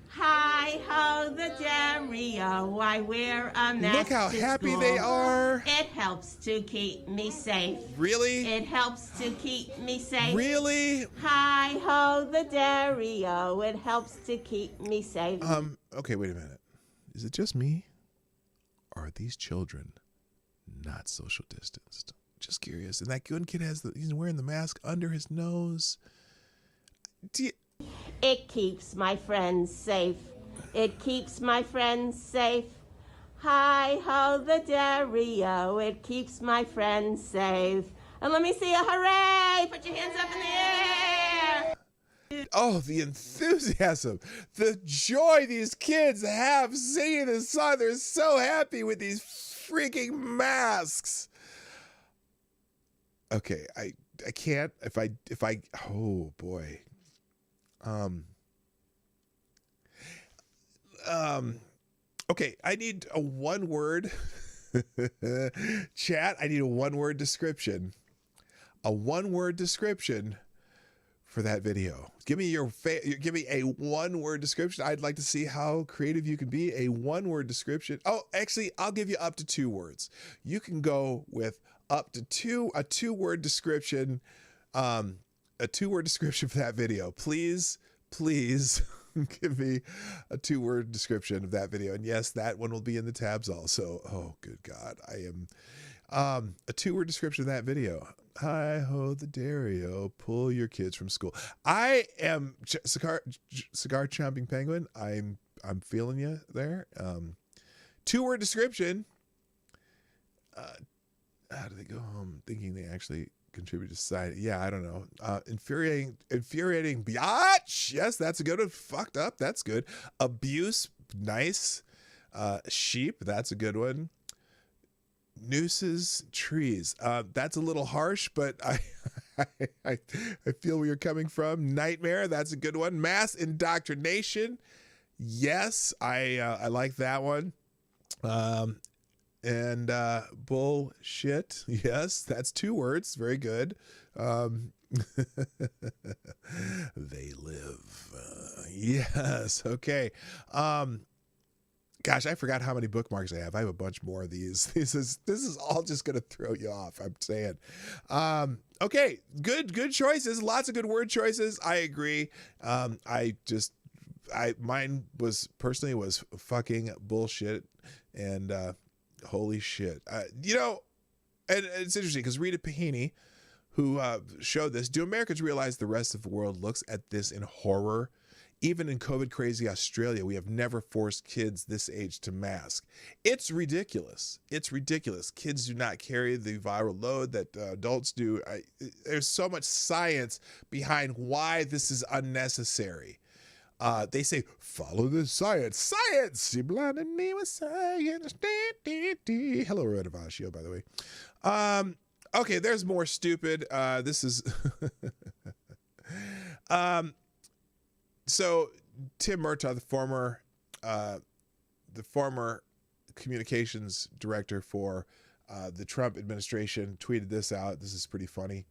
Hi ho the Dario. I wear a mask. Look how happy they are. It helps to keep me safe. Really? It helps to keep me safe. Really? Hi ho the Dario. It helps to keep me safe. Okay, wait a minute. Is it just me? Or are these children not social distanced? Just curious. And that one kid he's wearing the mask under his nose. It keeps my friends safe. It keeps my friends safe. Hi ho the Dario. It keeps my friends safe. And let me see a hooray! Put your hands up in the air. Oh, the enthusiasm, the joy these kids have singing this song. They're so happy with these freaking masks. Okay, I can't if I oh boy. Okay, I need a one-word chat. I need a one-word description. A one-word description for that video. Give me give me a one-word description. I'd like to see how creative you can be. A one-word description. Oh, actually, I'll give you up to 2 words. You can go with up to a two-word description. A 2-word description for that video. Please give me a 2-word description of that video. And yes, that one will be in the tabs also. Oh, good God. I am a 2-word description of that video. Hi ho the Dario, pull your kids from school. I am cigar chomping penguin. I'm feeling you there. 2-word description. How do they go home thinking they actually contribute to society. Yeah, I don't know. Infuriating biatch. Yes, that's a good one. Fucked up. That's good. Abuse. Nice. Sheep. That's a good one. Nooses, trees. That's a little harsh, but I feel where you're coming from. Nightmare. That's a good one. Mass indoctrination. Yes, I like that one. And bullshit. Yes, that's 2 words. Very good. They live. Yes. Okay. Gosh, I forgot how many bookmarks I have. I have a bunch more of these. This is all just gonna throw you off, I'm saying. Okay, good choices. Lots of good word choices. I agree. Mine was fucking bullshit and holy shit. You know, and it's interesting because Rita Pahini, who showed this, do Americans realize the rest of the world looks at this in horror? Even in COVID crazy Australia, we have never forced kids this age to mask. It's ridiculous. It's ridiculous. Kids do not carry the viral load that adults do. There's so much science behind why this is unnecessary. They say, follow the science. Science! You blinded me with science. Hello, Radavashio, by the way. Okay, there's more stupid. This is... So Tim Murtaugh, the former communications director for the Trump administration, tweeted this out. This is pretty funny.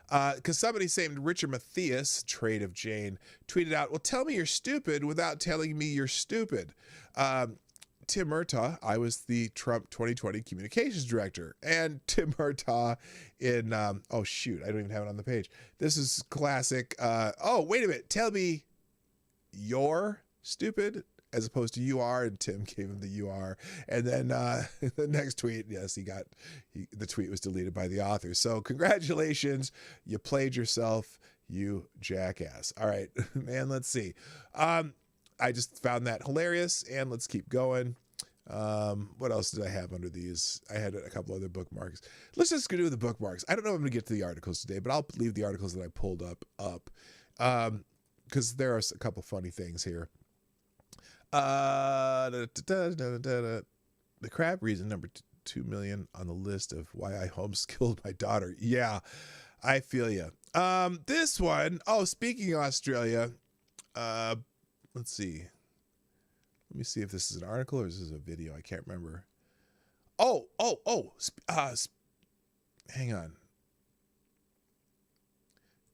Because somebody named Richard Matthias, trade of Jane, tweeted out, well, tell me you're stupid without telling me you're stupid. Tim Murtaugh, I was the Trump 2020 communications director. And Tim Murtaugh in, oh, shoot, I don't even have it on the page. This is classic. Oh, wait a minute. Tell me you're stupid as opposed to you are, and Tim gave him the you are. And then the next tweet, yes, the tweet was deleted by the author. So congratulations, you played yourself, you jackass. All right, man, let's see. I just found that hilarious, and let's keep going. What else did I have under these? I had a couple other bookmarks. Let's just go do the bookmarks. I don't know if I'm going to get to the articles today, but I'll leave the articles that I pulled up. Because there are a couple funny things here. The crap reason, number 2 million on the list of why I homeschooled my daughter. Yeah, I feel you. This one, speaking of Australia, let's see. Let me see if this is an article or is this a video. I can't remember. Hang on.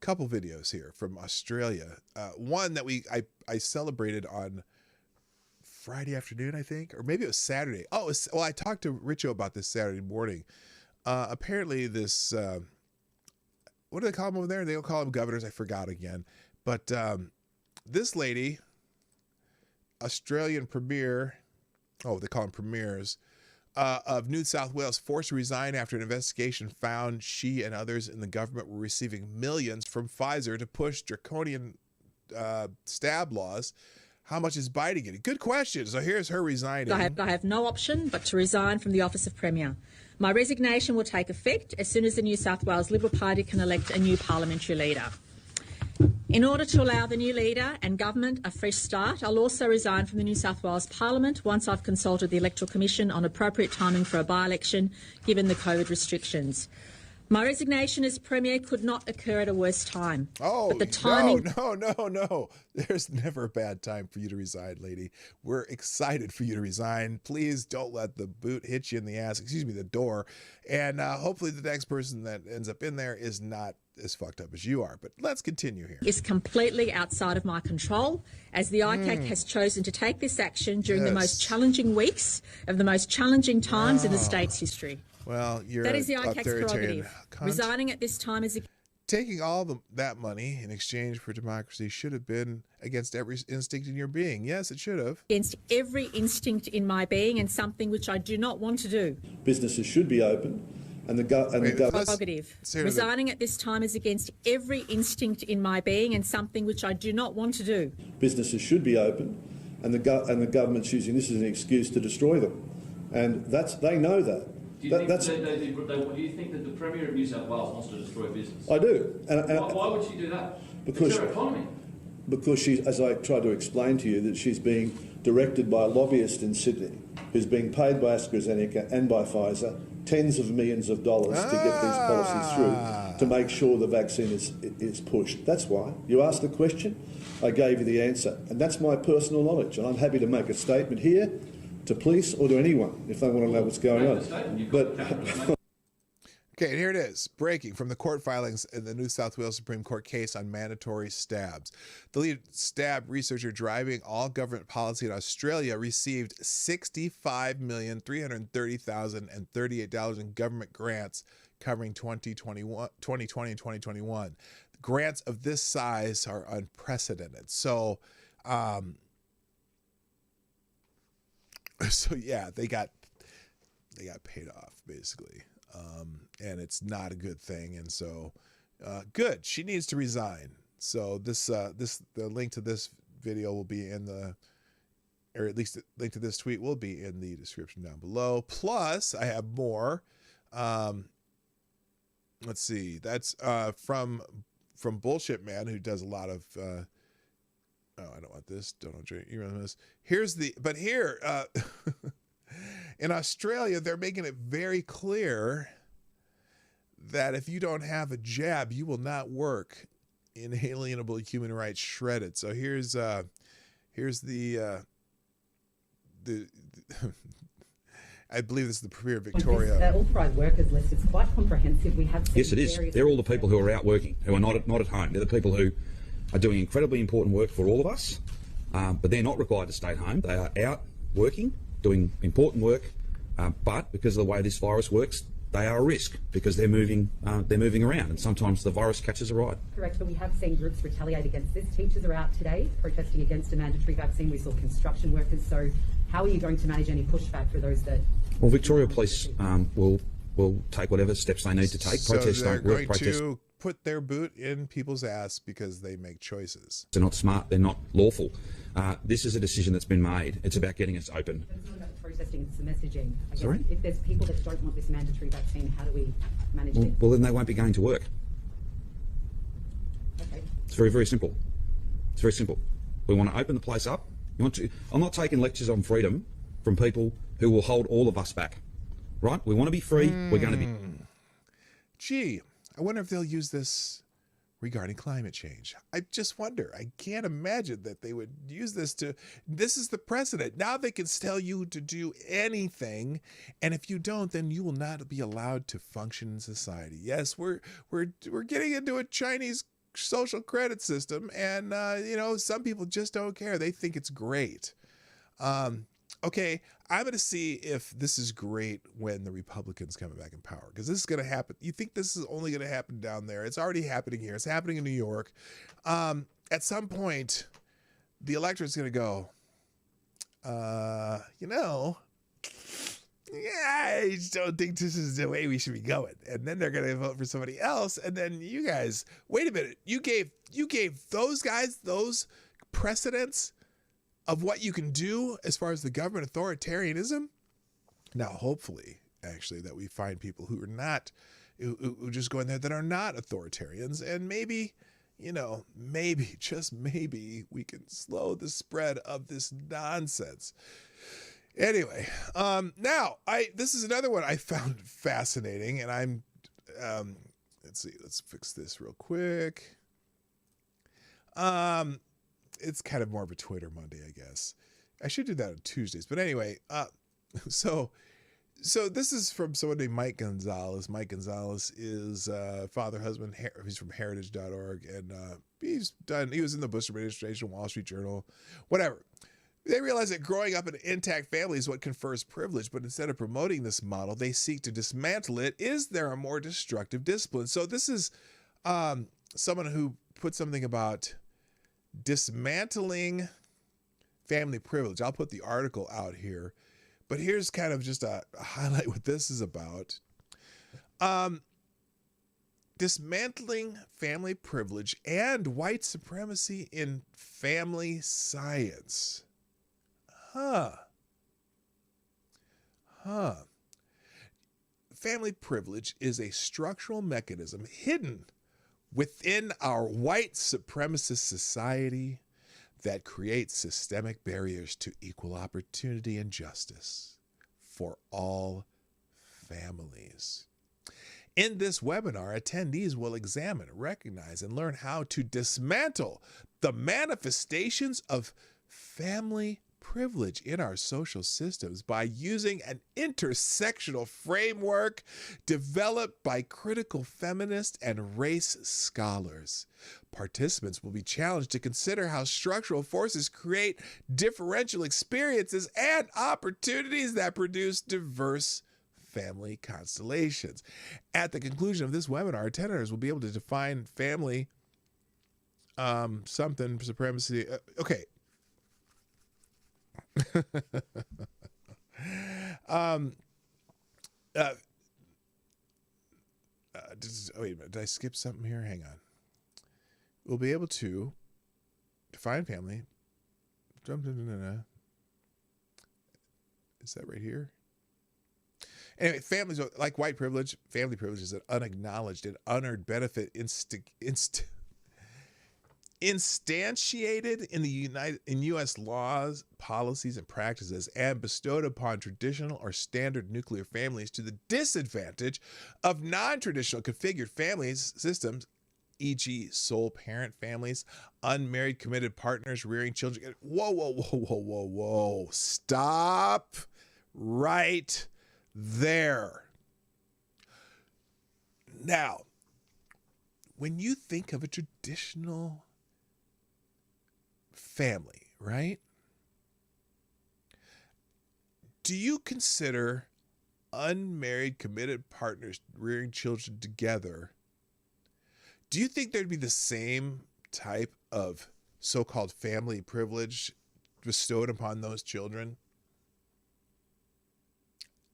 Couple videos here from Australia. One that I celebrated on Friday afternoon, I think, or maybe it was Saturday. I talked to Richo about this Saturday morning. Apparently this, what do they call them over there? They don't call them governors. I forgot again. But this lady, Australian premier, they call them premiers, of New South Wales, forced to resign after an investigation found she and others in the government were receiving millions from Pfizer to push draconian stab laws. How much is Biden getting? Good question. So here's her resigning. I have no option but to resign from the office of Premier. My resignation will take effect as soon as the New South Wales Liberal Party can elect a new parliamentary leader. In order to allow the new leader and government a fresh start, I'll also resign from the New South Wales Parliament once I've consulted the Electoral Commission on appropriate timing for a by-election, given the COVID restrictions. My resignation as Premier could not occur at a worse time. But the timing... No. There's never a bad time for you to resign, lady. We're excited for you to resign. Please don't let the boot hit you in the ass, the door. And hopefully the next person that ends up in there is not as fucked up as you are. But let's continue here. Is completely outside of my control, as the ICAC has chosen to take this action during the most challenging weeks of the most challenging times in the state's history. Well, that is the ICAC's prerogative. Resigning at this time is taking all that money in exchange for democracy should have been against every instinct in your being. Yes, it should have. Against every instinct in my being, and something which I do not want to do. Businesses should be open, and the government. Prerogative. Resigning at this time is against every instinct in my being, and something which I do not want to do. Businesses should be open, and the government's using this as an excuse to destroy them, and they know that. Do you, think do you think that the Premier of New South Wales wants to destroy business? I do. Why would she do that? Because it's her economy. Because she, as I tried to explain to you, that she's being directed by a lobbyist in Sydney who's being paid by AstraZeneca and by Pfizer tens of millions of dollars to get these policies through to make sure the vaccine is pushed. That's why. You asked the question, I gave you the answer. And that's my personal knowledge. And I'm happy to make a statement here to police or to anyone if they want to know what's going on. But okay, and here it is. Breaking from the court filings in the New South Wales Supreme Court case on mandatory stabs. The lead stab researcher driving all government policy in Australia received $65,330,038 in government grants covering 2020 and 2021. Grants of this size are unprecedented. So, yeah, they got paid off basically. And it's not a good thing. And so, good. She needs to resign. So the link to this video will be in or at least the link to this tweet will be in the description down below. Plus, I have more. Let's see. That's from Bullshit Man, who does a lot of. Oh, I don't want this. Don't you remember this? Here. In Australia, they're making it very clear that if you don't have a jab, you will not work. Inalienable human rights shredded. So here's the I believe this is the Premier Victoria. The authorised workers list is quite comprehensive. We have yes, it is. They're all the people who are out working, who are not at home. They're the people who are doing incredibly important work for all of us, but they're not required to stay home. They are out working, doing important work, but because of the way this virus works, they are a risk because they're moving around, and sometimes the virus catches a ride. Correct, but we have seen groups retaliate against this. Teachers are out today protesting against a mandatory vaccine. We saw construction workers. So how are you going to manage any pushback for those that... Well, Victoria Police will take whatever steps they need to take. So Protests they're don't work. going to put their boot in people's ass because they make choices. They're not smart. They're not lawful. This is a decision that's been made. It's about getting us open. It's not about protesting, it's the messaging. I guess Sorry? if there's people that don't want this mandatory vaccine, how do we manage it? Well, then they won't be going to work. Okay. It's very, very simple. It's very simple. We want to open the place up. I'm not taking lectures on freedom from people who will hold all of us back. Right? We want to be free. We're going to be. Gee, I wonder if they'll use this regarding climate change. I just wonder. I can't imagine that they would use this this is the precedent. Now they can tell you to do anything, and if you don't, then you will not be allowed to function in society. Yes, we're getting into a Chinese social credit system, and some people just don't care. They think it's great. Okay, I'm going to see if this is great when the Republicans come back in power, because this is going to happen. You think this is only going to happen down there? It's already happening here. It's happening in New York. At some point, the electorate's going to go, I just don't think this is the way we should be going. And then they're going to vote for somebody else. And then you guys, wait a minute. You gave those guys those precedents of what you can do as far as the government authoritarianism. Now, hopefully, actually, that we find people who are not, who just go in there that are not authoritarians, and maybe, just maybe we can slow the spread of this nonsense. Anyway, now this is another one I found fascinating, and I'm, let's see, let's fix this real quick. It's kind of more of a Twitter Monday, I guess. I should do that on Tuesdays. But anyway, so this is from someone named Mike Gonzalez. Mike Gonzalez is father, husband. He's from heritage.org. And he was in the Bush administration, Wall Street Journal, whatever. They realize that growing up in an intact family is what confers privilege, but instead of promoting this model, they seek to dismantle it. Is there a more destructive discipline? So this is someone who put something about dismantling family privilege. I'll put the article out here, but here's kind of just a highlight what this is about. Dismantling family privilege and white supremacy in family science. family privilege is a structural mechanism hidden within our white supremacist society that creates systemic barriers to equal opportunity and justice for all families. In this webinar, attendees will examine, recognize, and learn how to dismantle the manifestations of family privilege in our social systems by using an intersectional framework developed by critical feminist and race scholars. Participants will be challenged to consider how structural forces create differential experiences and opportunities that produce diverse family constellations. At the conclusion of this webinar, attendees will be able to define family something supremacy. Okay. Wait a minute. Did I skip something here? Hang on. We'll be able to define family. Is that right here? Anyway, families like white privilege. Family privilege is an unacknowledged and unearned benefit instantiated in U.S. laws, policies, and practices, and bestowed upon traditional or standard nuclear families to the disadvantage of non-traditional configured families systems, e.g., sole parent families, unmarried committed partners rearing children. Whoa. Stop right there. Now, when you think of a traditional family, right? Do you consider unmarried committed partners rearing children together? Do you think there'd be the same type of so-called family privilege bestowed upon those children?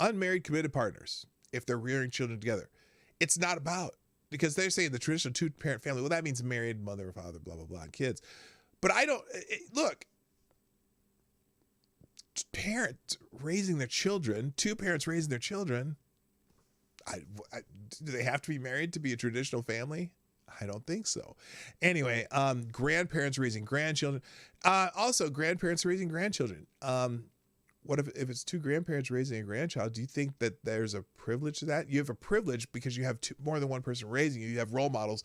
Unmarried committed partners, if they're rearing children together. It's not about, because they're saying the traditional two-parent family, well, that means married, mother, father, blah, blah, blah, and kids. But I don't, look, parents raising their children, two parents raising their children, do they have to be married to be a traditional family? I don't think so. Anyway, grandparents raising grandchildren. Also, grandparents raising grandchildren. What if it's two grandparents raising a grandchild? Do you think that there's a privilege to that? You have a privilege because you have more than one person raising you. You have role models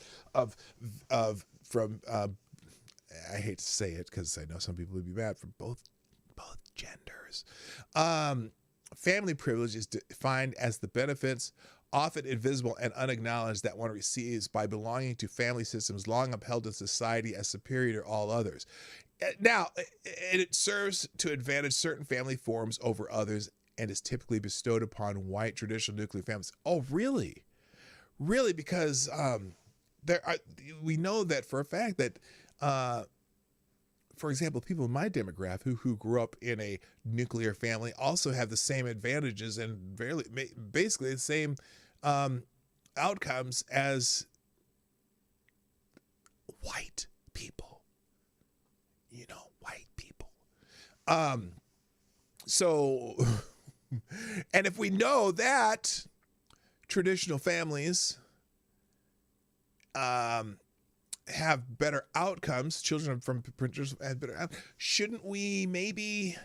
from I hate to say it because I know some people would be mad, from both genders. Family privilege is defined as the benefits, often invisible and unacknowledged, that one receives by belonging to family systems long upheld in society as superior to all others. Now, it serves to advantage certain family forms over others and is typically bestowed upon white traditional nuclear families. Oh, really? Really? Because we know that for a fact that, for example, people in my demographic who grew up in a nuclear family also have the same advantages and basically the same outcomes as white people. You know, white people. So, and if we know that traditional families have better outcomes, children from printers have better outcomes, shouldn't we maybe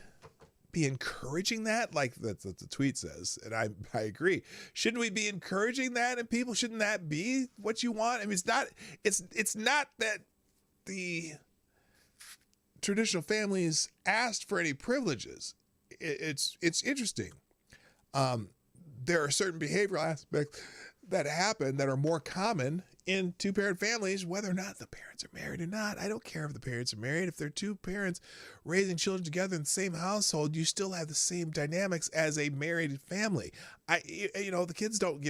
be encouraging that? Like that's what the tweet says, and I agree. Shouldn't we be encouraging that in people? Shouldn't that be what you want? I mean, it's not that the traditional families asked for any privileges. It's interesting. There are certain behavioral aspects that happen that are more common in two-parent families, whether or not the parents are married or not. I don't care if the parents are married. If they're two parents raising children together in the same household, you still have the same dynamics as a married family. The kids don't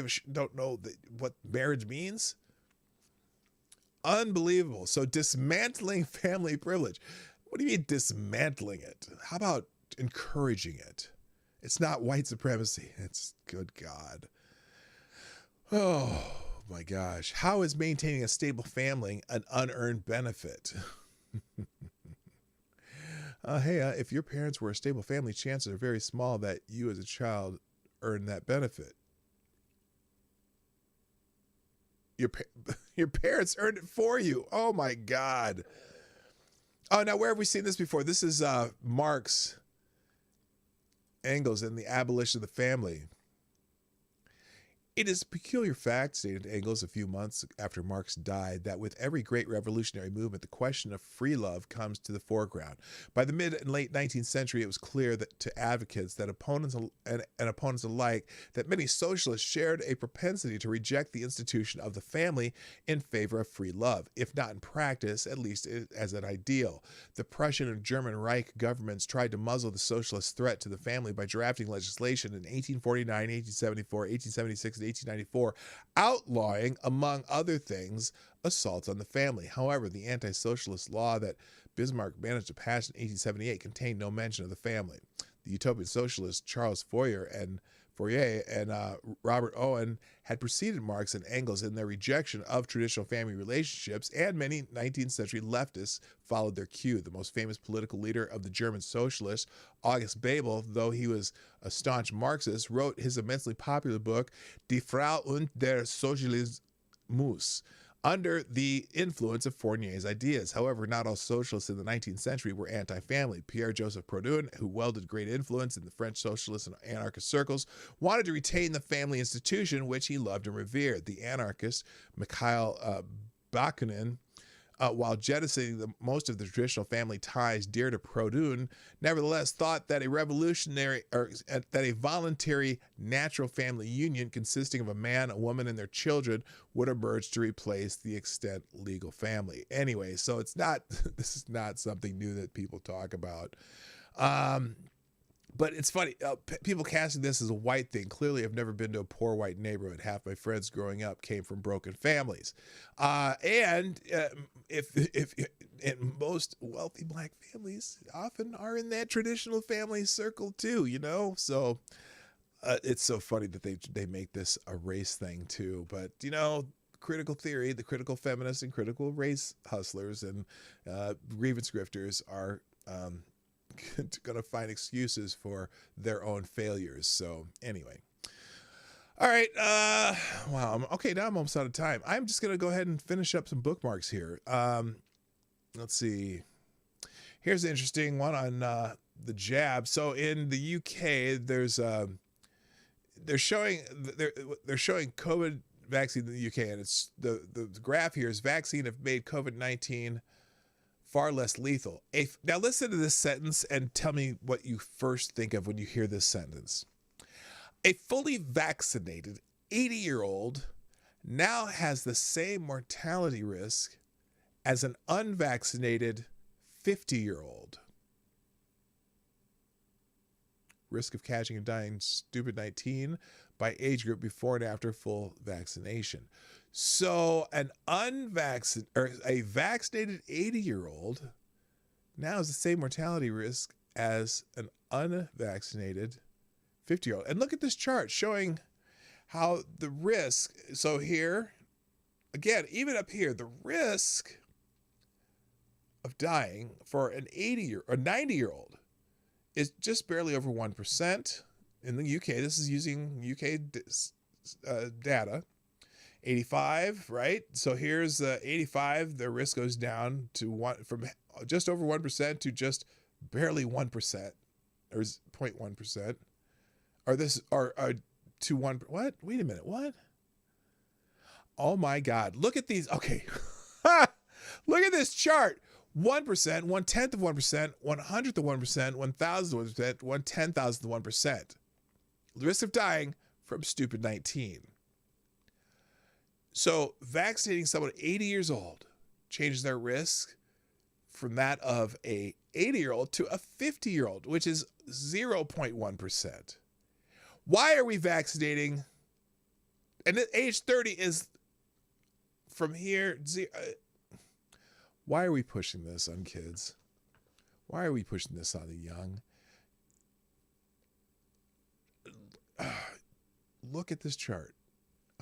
know what marriage means. Unbelievable. So dismantling family privilege. What do you mean dismantling it? How about encouraging it? It's not white supremacy. It's good God. Oh my gosh. How is maintaining a stable family an unearned benefit? If your parents were a stable family, chances are very small that you as a child earned that benefit. Your parents earned it for you. Oh my God. Oh, now where have we seen this before? This is Marx Engels in The Abolition of the Family. It is a peculiar fact, stated Engels a few months after Marx died, that with every great revolutionary movement, the question of free love comes to the foreground. By the mid and late 19th century, it was clear that to advocates that opponents and opponents alike that many socialists shared a propensity to reject the institution of the family in favor of free love, if not in practice, at least as an ideal. The Prussian and German Reich governments tried to muzzle the socialist threat to the family by drafting legislation in 1849, 1874, 1876, and 1894, outlawing, among other things, assaults on the family. However, the anti-socialist law that Bismarck managed to pass in 1878 contained no mention of the family. The utopian socialists Charles Fourier and Robert Owen had preceded Marx and Engels in their rejection of traditional family relationships, and many 19th century leftists followed their cue. The most famous political leader of the German socialists, August Bebel, though he was a staunch Marxist, wrote his immensely popular book Die Frau und der Sozialismus under the influence of Fournier's ideas. However, not all socialists in the 19th century were anti-family. Pierre-Joseph Proudhon, who wielded great influence in the French socialist and anarchist circles, wanted to retain the family institution, which he loved and revered. The anarchist Mikhail Bakunin, while jettisoning most of the traditional family ties dear to Proudhon, nevertheless thought that a voluntary natural family union consisting of a man, a woman, and their children would emerge to replace the extant legal family. Anyway, so this is not something new that people talk about. But it's funny, people casting this as a white thing. Clearly, I've never been to a poor white neighborhood. Half my friends growing up came from broken families. If most wealthy black families often are in that traditional family circle too, you know? So it's so funny that they make this a race thing too. But, you know, critical theory, the critical feminists and critical race hustlers and grievance grifters are going to find excuses for their own failures. So anyway. All right. Wow. Okay. Now I'm almost out of time. I'm just going to go ahead and finish up some bookmarks here. Let's see. Here's an interesting one on the jab. So in the UK, they're showing COVID vaccine in the UK, and it's the graph here is vaccine have made COVID-19 far less lethal. Now listen to this sentence and tell me what you first think of when you hear this sentence. A fully vaccinated 80-year-old now has the same mortality risk as an unvaccinated 50-year-old. Risk of catching and dying COVID-19 by age group before and after full vaccination. So a vaccinated 80-year-old now has the same mortality risk as an unvaccinated 50-year-old. And look at this chart showing how the risk, so here, again, even up here, the risk of dying for an 90-year-old is just barely over 1%. In the UK, this is using UK data. 85, right? So here's 85. The risk goes down to from just over 1% to just barely 1%, or 0.1%, or to 1. What? Wait a minute. What? Oh my God! Look at these. Okay, look at this chart. 1%, 1/10 of 1%, 100th of 1%, 1,000th of 1%, 1/10,000th of 1%. The risk of dying from stupid 19. So vaccinating someone 80 years old changes their risk from that of a 80-year-old to a 50-year-old, which is 0.1%. Why are we vaccinating? And at age 30 is from here. Why are we pushing this on kids? Why are we pushing this on the young? Look at this chart.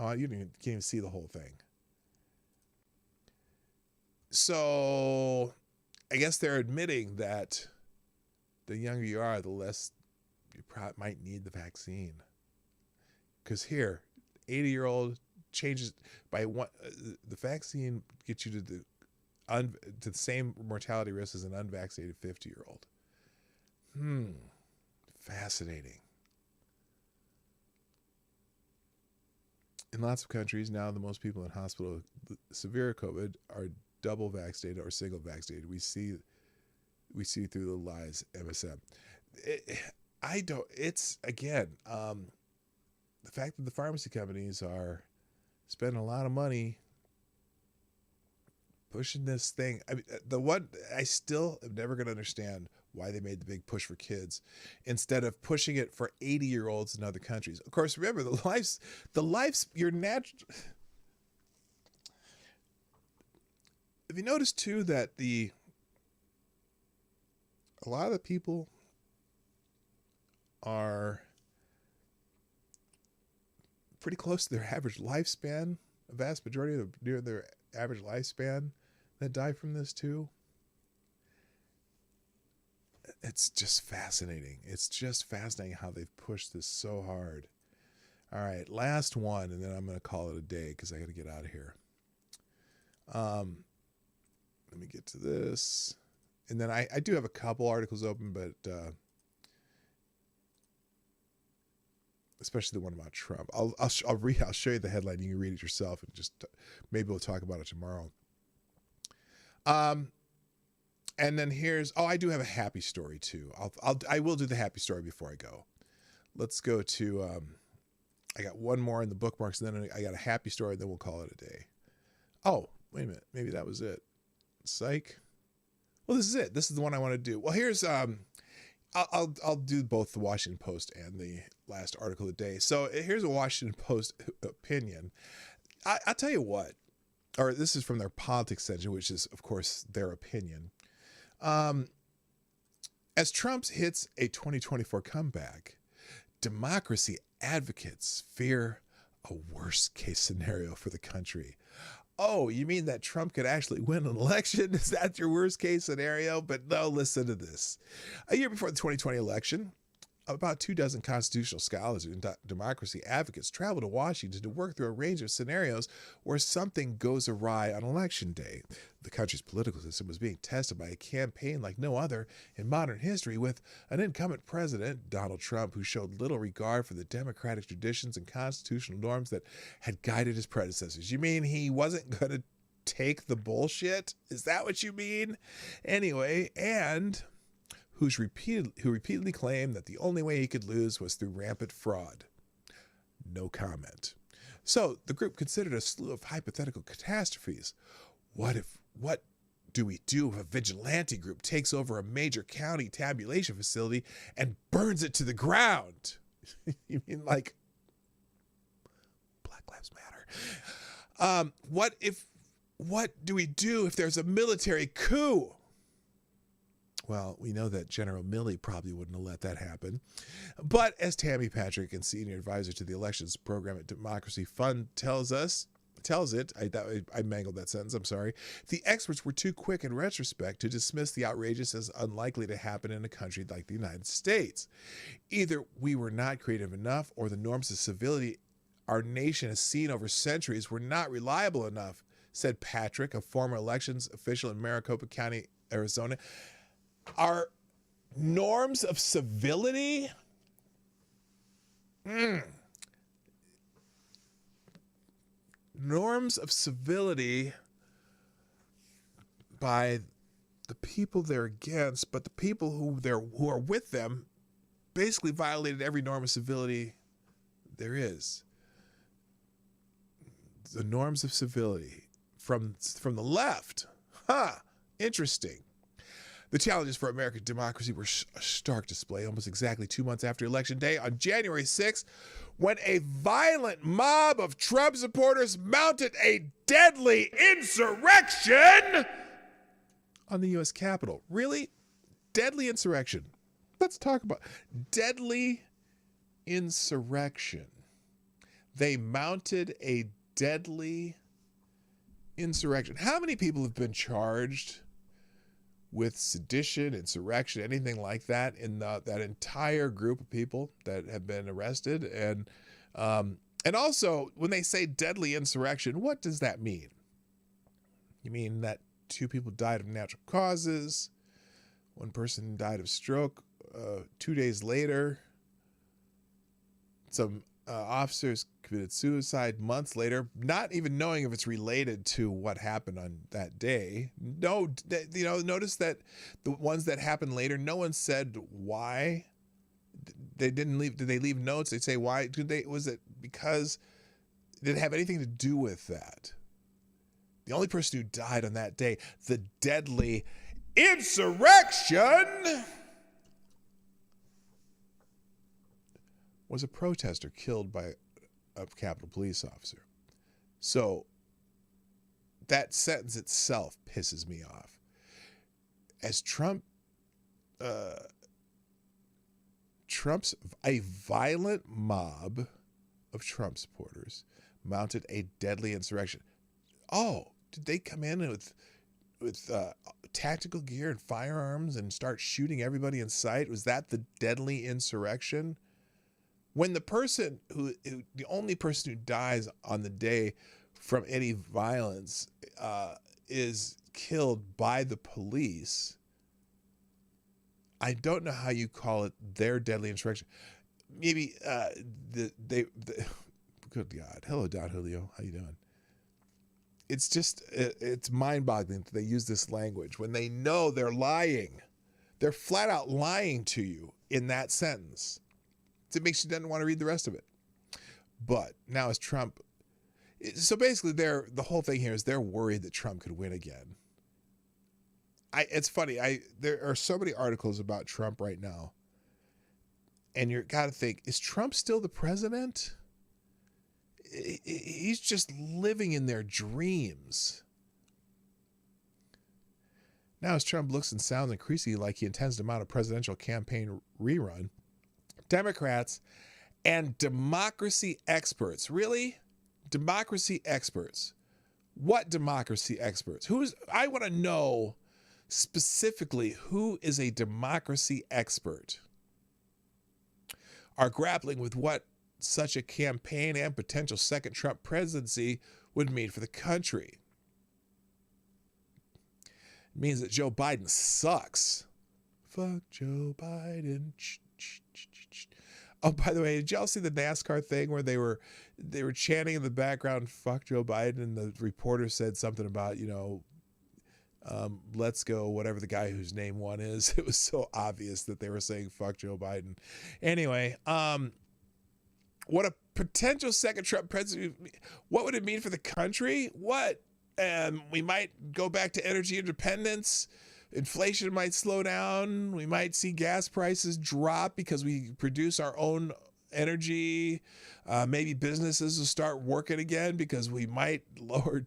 Oh, you can't even see the whole thing. So I guess they're admitting that the younger you are, the less you might need the vaccine. Because here, 80-year-old changes by one. The vaccine gets you to the same mortality risk as an unvaccinated 50-year-old. Fascinating. In lots of countries now, the most people in hospital with severe COVID are double vaccinated or single vaccinated. We see through the lies, MSM. It's again, the fact that the pharmacy companies are spending a lot of money pushing this thing. I mean, the one I still am never going to understand why they made the big push for kids instead of pushing it for 80-year-olds in other countries. Of course, remember your natural. Have you noticed too that a lot of the people are pretty close to their average lifespan? A vast majority of them near their average lifespan that die from this too. It's just fascinating. It's just fascinating how they've pushed this so hard. All right, last one, and then I'm going to call it a day because I got to get out of here. Let me get to this. And then I do have a couple articles open, but especially the one about Trump. I'll show you the headline. You can read it yourself, and just maybe we'll talk about it tomorrow. And then I do have a happy story too. I will do the happy story before I go. Let's go to. I got one more in the bookmarks, and then I got a happy story, and then we'll call it a day. Oh, wait a minute. Maybe that was it. Psych. Well, this is it. This is the one I want to do. Well, here's I'll do both the Washington Post and the last article of the day. So here's a Washington Post opinion. I'll tell you what, or this is from their politics section, which is, of course, their opinion. As Trump hits a 2024 comeback, democracy advocates fear a worst case scenario for the country. Oh, you mean that Trump could actually win an election? Is that your worst case scenario? But no, listen to this. A year before the 2020 election, about 24 constitutional scholars and democracy advocates traveled to Washington to work through a range of scenarios where something goes awry on election day. The country's political system was being tested by a campaign like no other in modern history, with an incumbent president, Donald Trump, who showed little regard for the democratic traditions and constitutional norms that had guided his predecessors. You mean he wasn't going to take the bullshit? Is that what you mean? Anyway, and who repeatedly claimed that the only way he could lose was through rampant fraud. No comment. So the group considered a slew of hypothetical catastrophes. What do we do if a vigilante group takes over a major county tabulation facility and burns it to the ground? You mean like Black Lives Matter? What do we do if there's a military coup? Well, we know that General Milley probably wouldn't have let that happen. But as Tammy Patrick, and senior advisor to the elections program at Democracy Fund, tells it, I mangled that sentence, I'm sorry, the experts were too quick in retrospect to dismiss the outrageous as unlikely to happen in a country like the United States. Either we were not creative enough, or the norms of civility our nation has seen over centuries were not reliable enough, said Patrick, a former elections official in Maricopa County, Arizona. Our norms of civility? Norms of civility by the people they're against, but the people who are with them basically violated every norm of civility there is. The norms of civility from the left. Interesting. The challenges for American democracy were a stark display almost exactly 2 months after Election Day on January 6th, when a violent mob of Trump supporters mounted a deadly insurrection on the U.S. Capitol. Really? Deadly insurrection. Let's talk about deadly insurrection. They mounted a deadly insurrection. How many people have been charged with sedition, insurrection, anything like that in that entire group of people that have been arrested? And And also, when they say deadly insurrection, what does that mean? You mean that 2 people died of natural causes, 1 person died of stroke 2 days later, some officers committed suicide months later, not even knowing if it's related to what happened on that day. No, notice that the ones that happened later, no one said why. They didn't leave. Did they leave notes? They'd say why. Was it because? Did it have anything to do with that? The only person who died on that day, the deadly insurrection, was a protester killed by a Capitol Police officer. So that sentence itself pisses me off. As a violent mob of Trump supporters mounted a deadly insurrection. Oh, did they come in with tactical gear and firearms and start shooting everybody in sight? Was that the deadly insurrection? When the person the only person who dies on the day from any violence is killed by the police, I don't know how you call it their deadly insurrection. Maybe good God. Hello, Don Julio. How you doing? It's just, it's mind-boggling that they use this language when they know they're lying. They're flat out lying to you in that sentence. It makes you then want to read the rest of it. But now as Trump, so basically the whole thing here is they're worried that Trump could win again. It's funny. There are so many articles about Trump right now, and you got to think: is Trump still the president? He's just living in their dreams. Now, as Trump looks and sounds increasingly like he intends to mount a presidential campaign rerun, Democrats and democracy experts, really, democracy experts. What democracy experts? I want to know. Specifically, who is a democracy expert, are grappling with what such a campaign and potential second Trump presidency would mean for the country. It means that Joe Biden sucks. Fuck Joe Biden. Oh, by the way, did y'all see the NASCAR thing where they were chanting in the background, fuck Joe Biden, and the reporter said something about, let's go, whatever the guy whose name won is. It was so obvious that they were saying fuck Joe Biden. Anyway, what a potential second Trump president, what would it mean for the country? What? We might go back to energy independence. Inflation might slow down. We might see gas prices drop because we produce our own energy. Maybe businesses will start working again because we might lower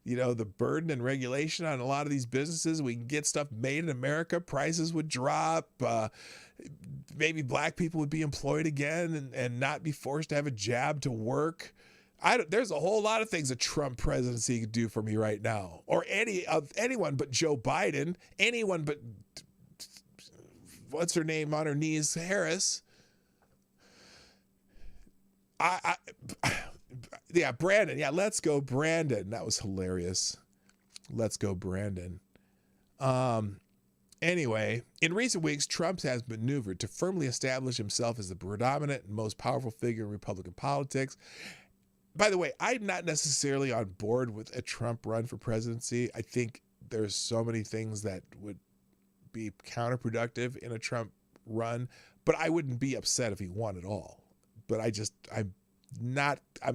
the burden and regulation on a lot of these businesses. We can get stuff made in America. Prices would drop. Maybe black people would be employed again and not be forced to have a job to work. There's a whole lot of things a Trump presidency could do for me right now, or anyone but Joe Biden, anyone but what's her name on her knees, Harris. Yeah, Brandon. Yeah, let's go, Brandon. That was hilarious. Let's go, Brandon. Anyway, in recent weeks, Trump has maneuvered to firmly establish himself as the predominant and most powerful figure in Republican politics. By the way, I'm not necessarily on board with a Trump run for presidency. I think there's so many things that would be counterproductive in a Trump run, but I wouldn't be upset if he won at all. But I'm a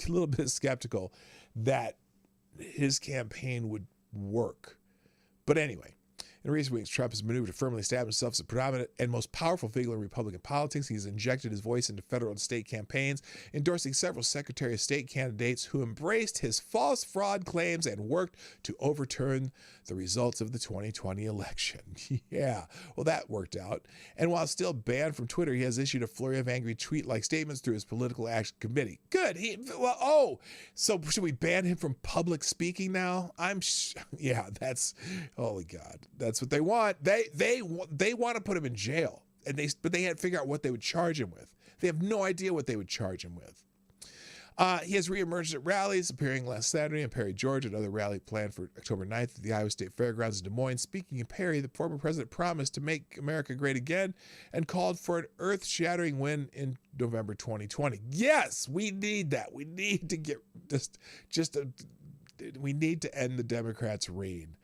little bit skeptical that his campaign would work. But anyway, in recent weeks, Trump has maneuvered to firmly establish himself as the predominant and most powerful figure in Republican politics. He's injected his voice into federal and state campaigns, endorsing several Secretary of State candidates who embraced his false fraud claims and worked to overturn the results of the 2020 election. Yeah, well, that worked out. And while still banned from Twitter, he has issued a flurry of angry tweet-like statements through his Political Action Committee. Good. So should we ban him from public speaking now? Yeah, that's, holy God. That's what they want. They want to put him in jail, but they had to figure out what they would charge him with. They have no idea what they would charge him with. He has reemerged at rallies, appearing last Saturday in Perry, Georgia, another rally planned for October 9th at the Iowa State Fairgrounds in Des Moines. Speaking of Perry, the former president promised to make America great again and called for an earth-shattering win in November 2020. Yes, we need that. We need to get we need to end the Democrats' reign.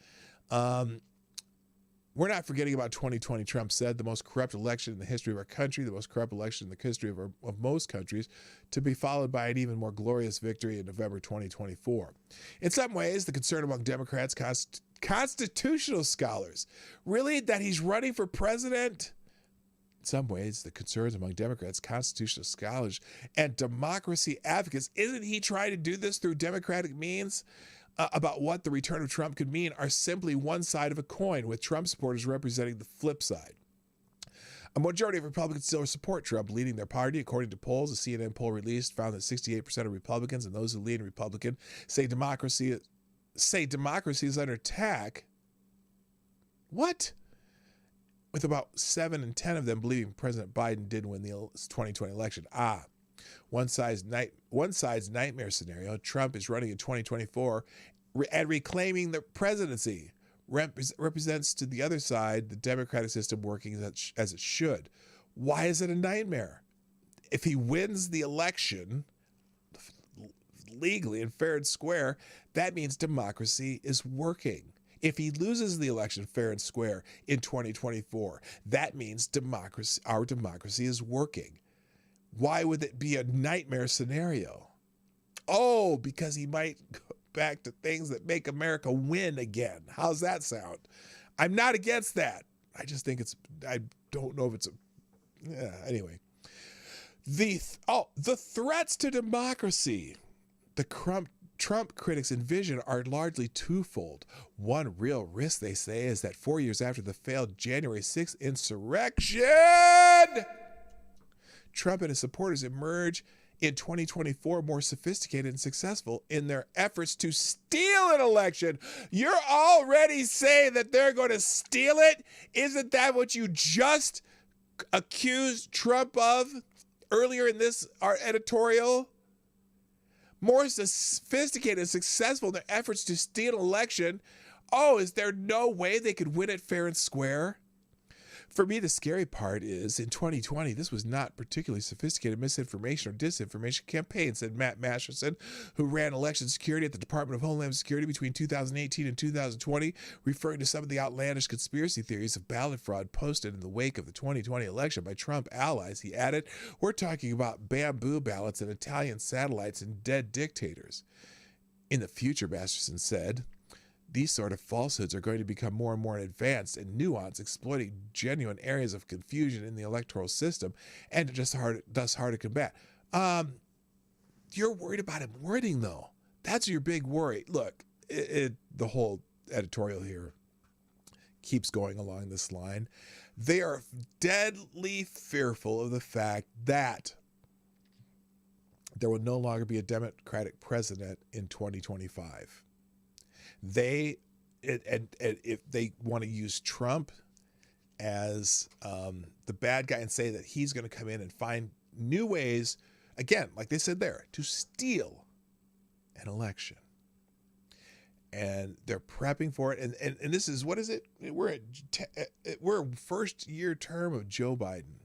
We're not forgetting about 2020. Trump said the most corrupt election in the history of our country, the most corrupt election in the history of most countries, to be followed by an even more glorious victory in November 2024. In some ways, the concern among Democrats, constitutional scholars, really that he's running for president? In some ways, the concerns among Democrats, constitutional scholars, and democracy advocates, isn't he trying to do this through democratic means? About what the return of Trump could mean are simply one side of a coin, with Trump supporters representing the flip side. A majority of Republicans still support Trump leading their party. According to polls, a CNN poll released found that 68% of Republicans and those who lean Republican say democracy is under attack. What? With about 7 in 10 of them believing President Biden did win the 2020 election. One side's nightmare scenario. Trump is running in 2024 and reclaiming the presidency. Represents to the other side the democratic system working as it should. Why is it a nightmare? If he wins the election legally and fair and square, that means democracy is working. If he loses the election fair and square in 2024, that means our democracy is working. Why would it be a nightmare scenario? Oh, because he might go back to things that make America win again. How's that sound? I'm not against that. I just think I don't know if it's anyway. The threats to democracy the Trump critics envision are largely twofold. One real risk, they say, is that 4 years after the failed January 6th insurrection, Trump and his supporters emerge in 2024 more sophisticated and successful in their efforts to steal an election. You're already saying that they're going to steal it? Isn't that what you just accused Trump of earlier in this our editorial? More sophisticated and successful in their efforts to steal an election. Oh, is there no way they could win it fair and square? For me, the scary part is in 2020, this was not particularly sophisticated misinformation or disinformation campaign, said Matt Masterson, who ran election security at the Department of Homeland Security between 2018 and 2020, referring to some of the outlandish conspiracy theories of ballot fraud posted in the wake of the 2020 election by Trump allies. He added, we're talking about bamboo ballots and Italian satellites and dead dictators. In the future, Masterson said, these sort of falsehoods are going to become more and more advanced and nuanced, exploiting genuine areas of confusion in the electoral system and thus hard to combat. You're worried about him winning, though. That's your big worry. Look, the whole editorial here keeps going along this line. They are deadly fearful of the fact that there will no longer be a Democratic president in 2025. If they want to use Trump as the bad guy and say that he's going to come in and find new ways, again, like they said there, to steal an election. And they're prepping for it. And this is, what is it? We're first year term of Joe Biden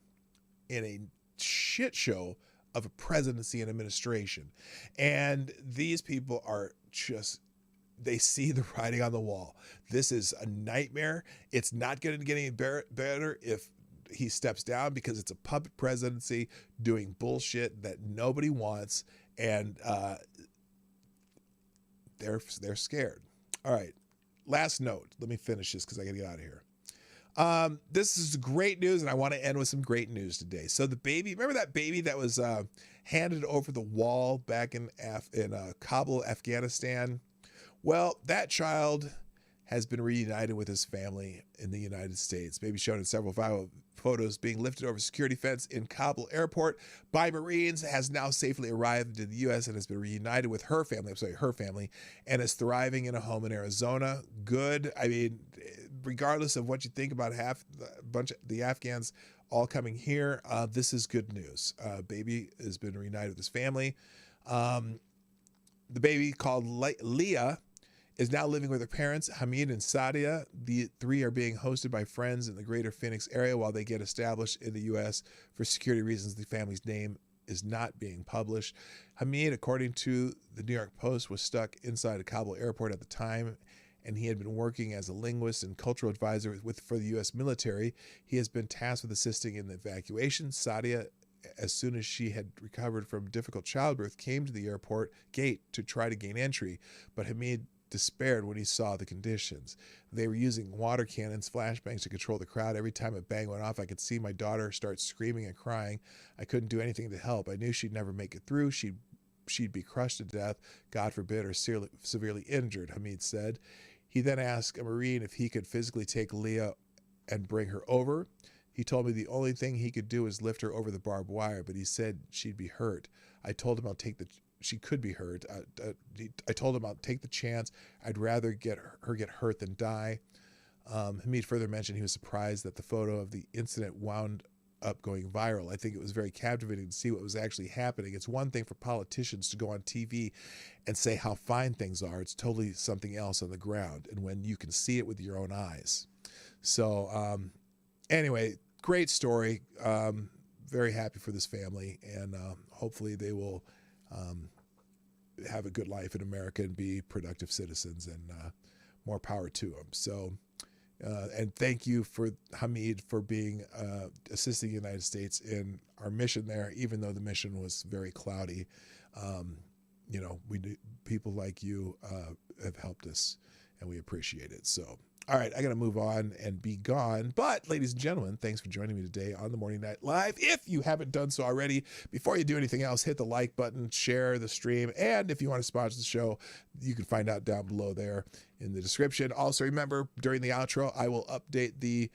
in a shit show of a presidency and administration. And these people are just, they see the writing on the wall. This is a nightmare. It's not going to get any better if he steps down, because it's a puppet presidency doing bullshit that nobody wants, and they're scared. All right, last note. Let me finish this because I got to get out of here. This is great news, and I want to end with some great news today. So the baby, remember that baby that was handed over the wall back in Kabul, Afghanistan? Well, that child has been reunited with his family in the United States. Baby shown in several viral photos being lifted over a security fence in Kabul airport by Marines, has now safely arrived in the U.S. and has been reunited with her family, and is thriving in a home in Arizona. Good. I mean, regardless of what you think about the Afghans all coming here, this is good news. Baby has been reunited with his family. The baby, called Leah, is now living with her parents, Hamid and Sadia. The three are being hosted by friends in the greater Phoenix area while they get established in the U.S. For security reasons, the family's name is not being published. Hamid, according to the New York Post, was stuck inside a Kabul airport at the time, and he had been working as a linguist and cultural advisor for the U.S. military. He has been tasked with assisting in the evacuation. Sadia, as soon as she had recovered from difficult childbirth, came to the airport gate to try to gain entry, but Hamid despaired when he saw the conditions. They were using water cannons, flashbangs to control the crowd. Every time a bang went off, I could see my daughter start screaming and crying. I couldn't do anything to help. I knew she'd never make it through. She'd be crushed to death, God forbid, or severely injured, Hamid said. He then asked a Marine if he could physically take Leah and bring her over. He told me the only thing he could do is lift her over the barbed wire, but he said she'd be hurt. I told him she could be hurt. I told him I'll take the chance. I'd rather get hurt than die. Hamid further mentioned he was surprised that the photo of the incident wound up going viral. I think it was very captivating to see what was actually happening. It's one thing for politicians to go on TV and say how fine things are. It's totally something else on the ground, and when you can see it with your own eyes. So anyway, great story. Very happy for this family, and hopefully they will have a good life in America and be productive citizens, and more power to them. So, and thank you for Hamid for being assisting the United States in our mission there, even though the mission was very cloudy. People like you have helped us, and we appreciate it. So, all right, I got to move on and be gone. But, ladies and gentlemen, thanks for joining me today on the Morning Night Live. If you haven't done so already, before you do anything else, hit the like button, share the stream, and if you want to sponsor the show, you can find out down below there in the description. Also, remember, during the outro, I will update the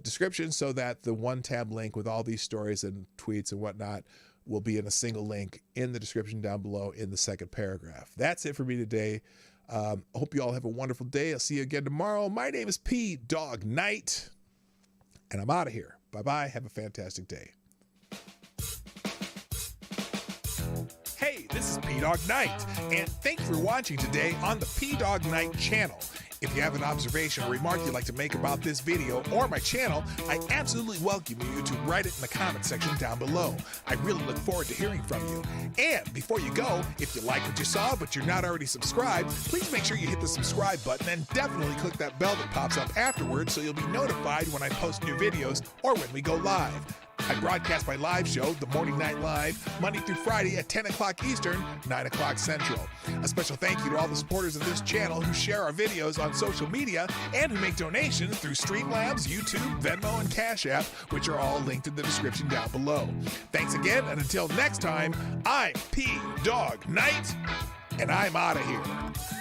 description so that the one-tab link with all these stories and tweets and whatnot will be in a single link in the description down below in the second paragraph. That's it for me today. Hope you all have a wonderful day. I'll see you again tomorrow. My name is PDawgKnight, and I'm out of here. Bye-bye. Have a fantastic day. Hey, this is PDawgKnight, and thank you for watching today on the PDawgKnight channel. If you have an observation or remark you'd like to make about this video or my channel, I absolutely welcome you to write it in the comment section down below. I really look forward to hearing from you. And before you go, if you like what you saw but you're not already subscribed, please make sure you hit the subscribe button and definitely click that bell that pops up afterwards so you'll be notified when I post new videos or when we go live. I broadcast my live show, The Morning Night Live, Monday through Friday at 10 o'clock Eastern, 9 o'clock Central. A special thank you to all the supporters of this channel who share our videos on social media and who make donations through Streamlabs, YouTube, Venmo, and Cashapp, which are all linked in the description down below. Thanks again, and until next time, I'm PDawgKnight, and I'm out of here.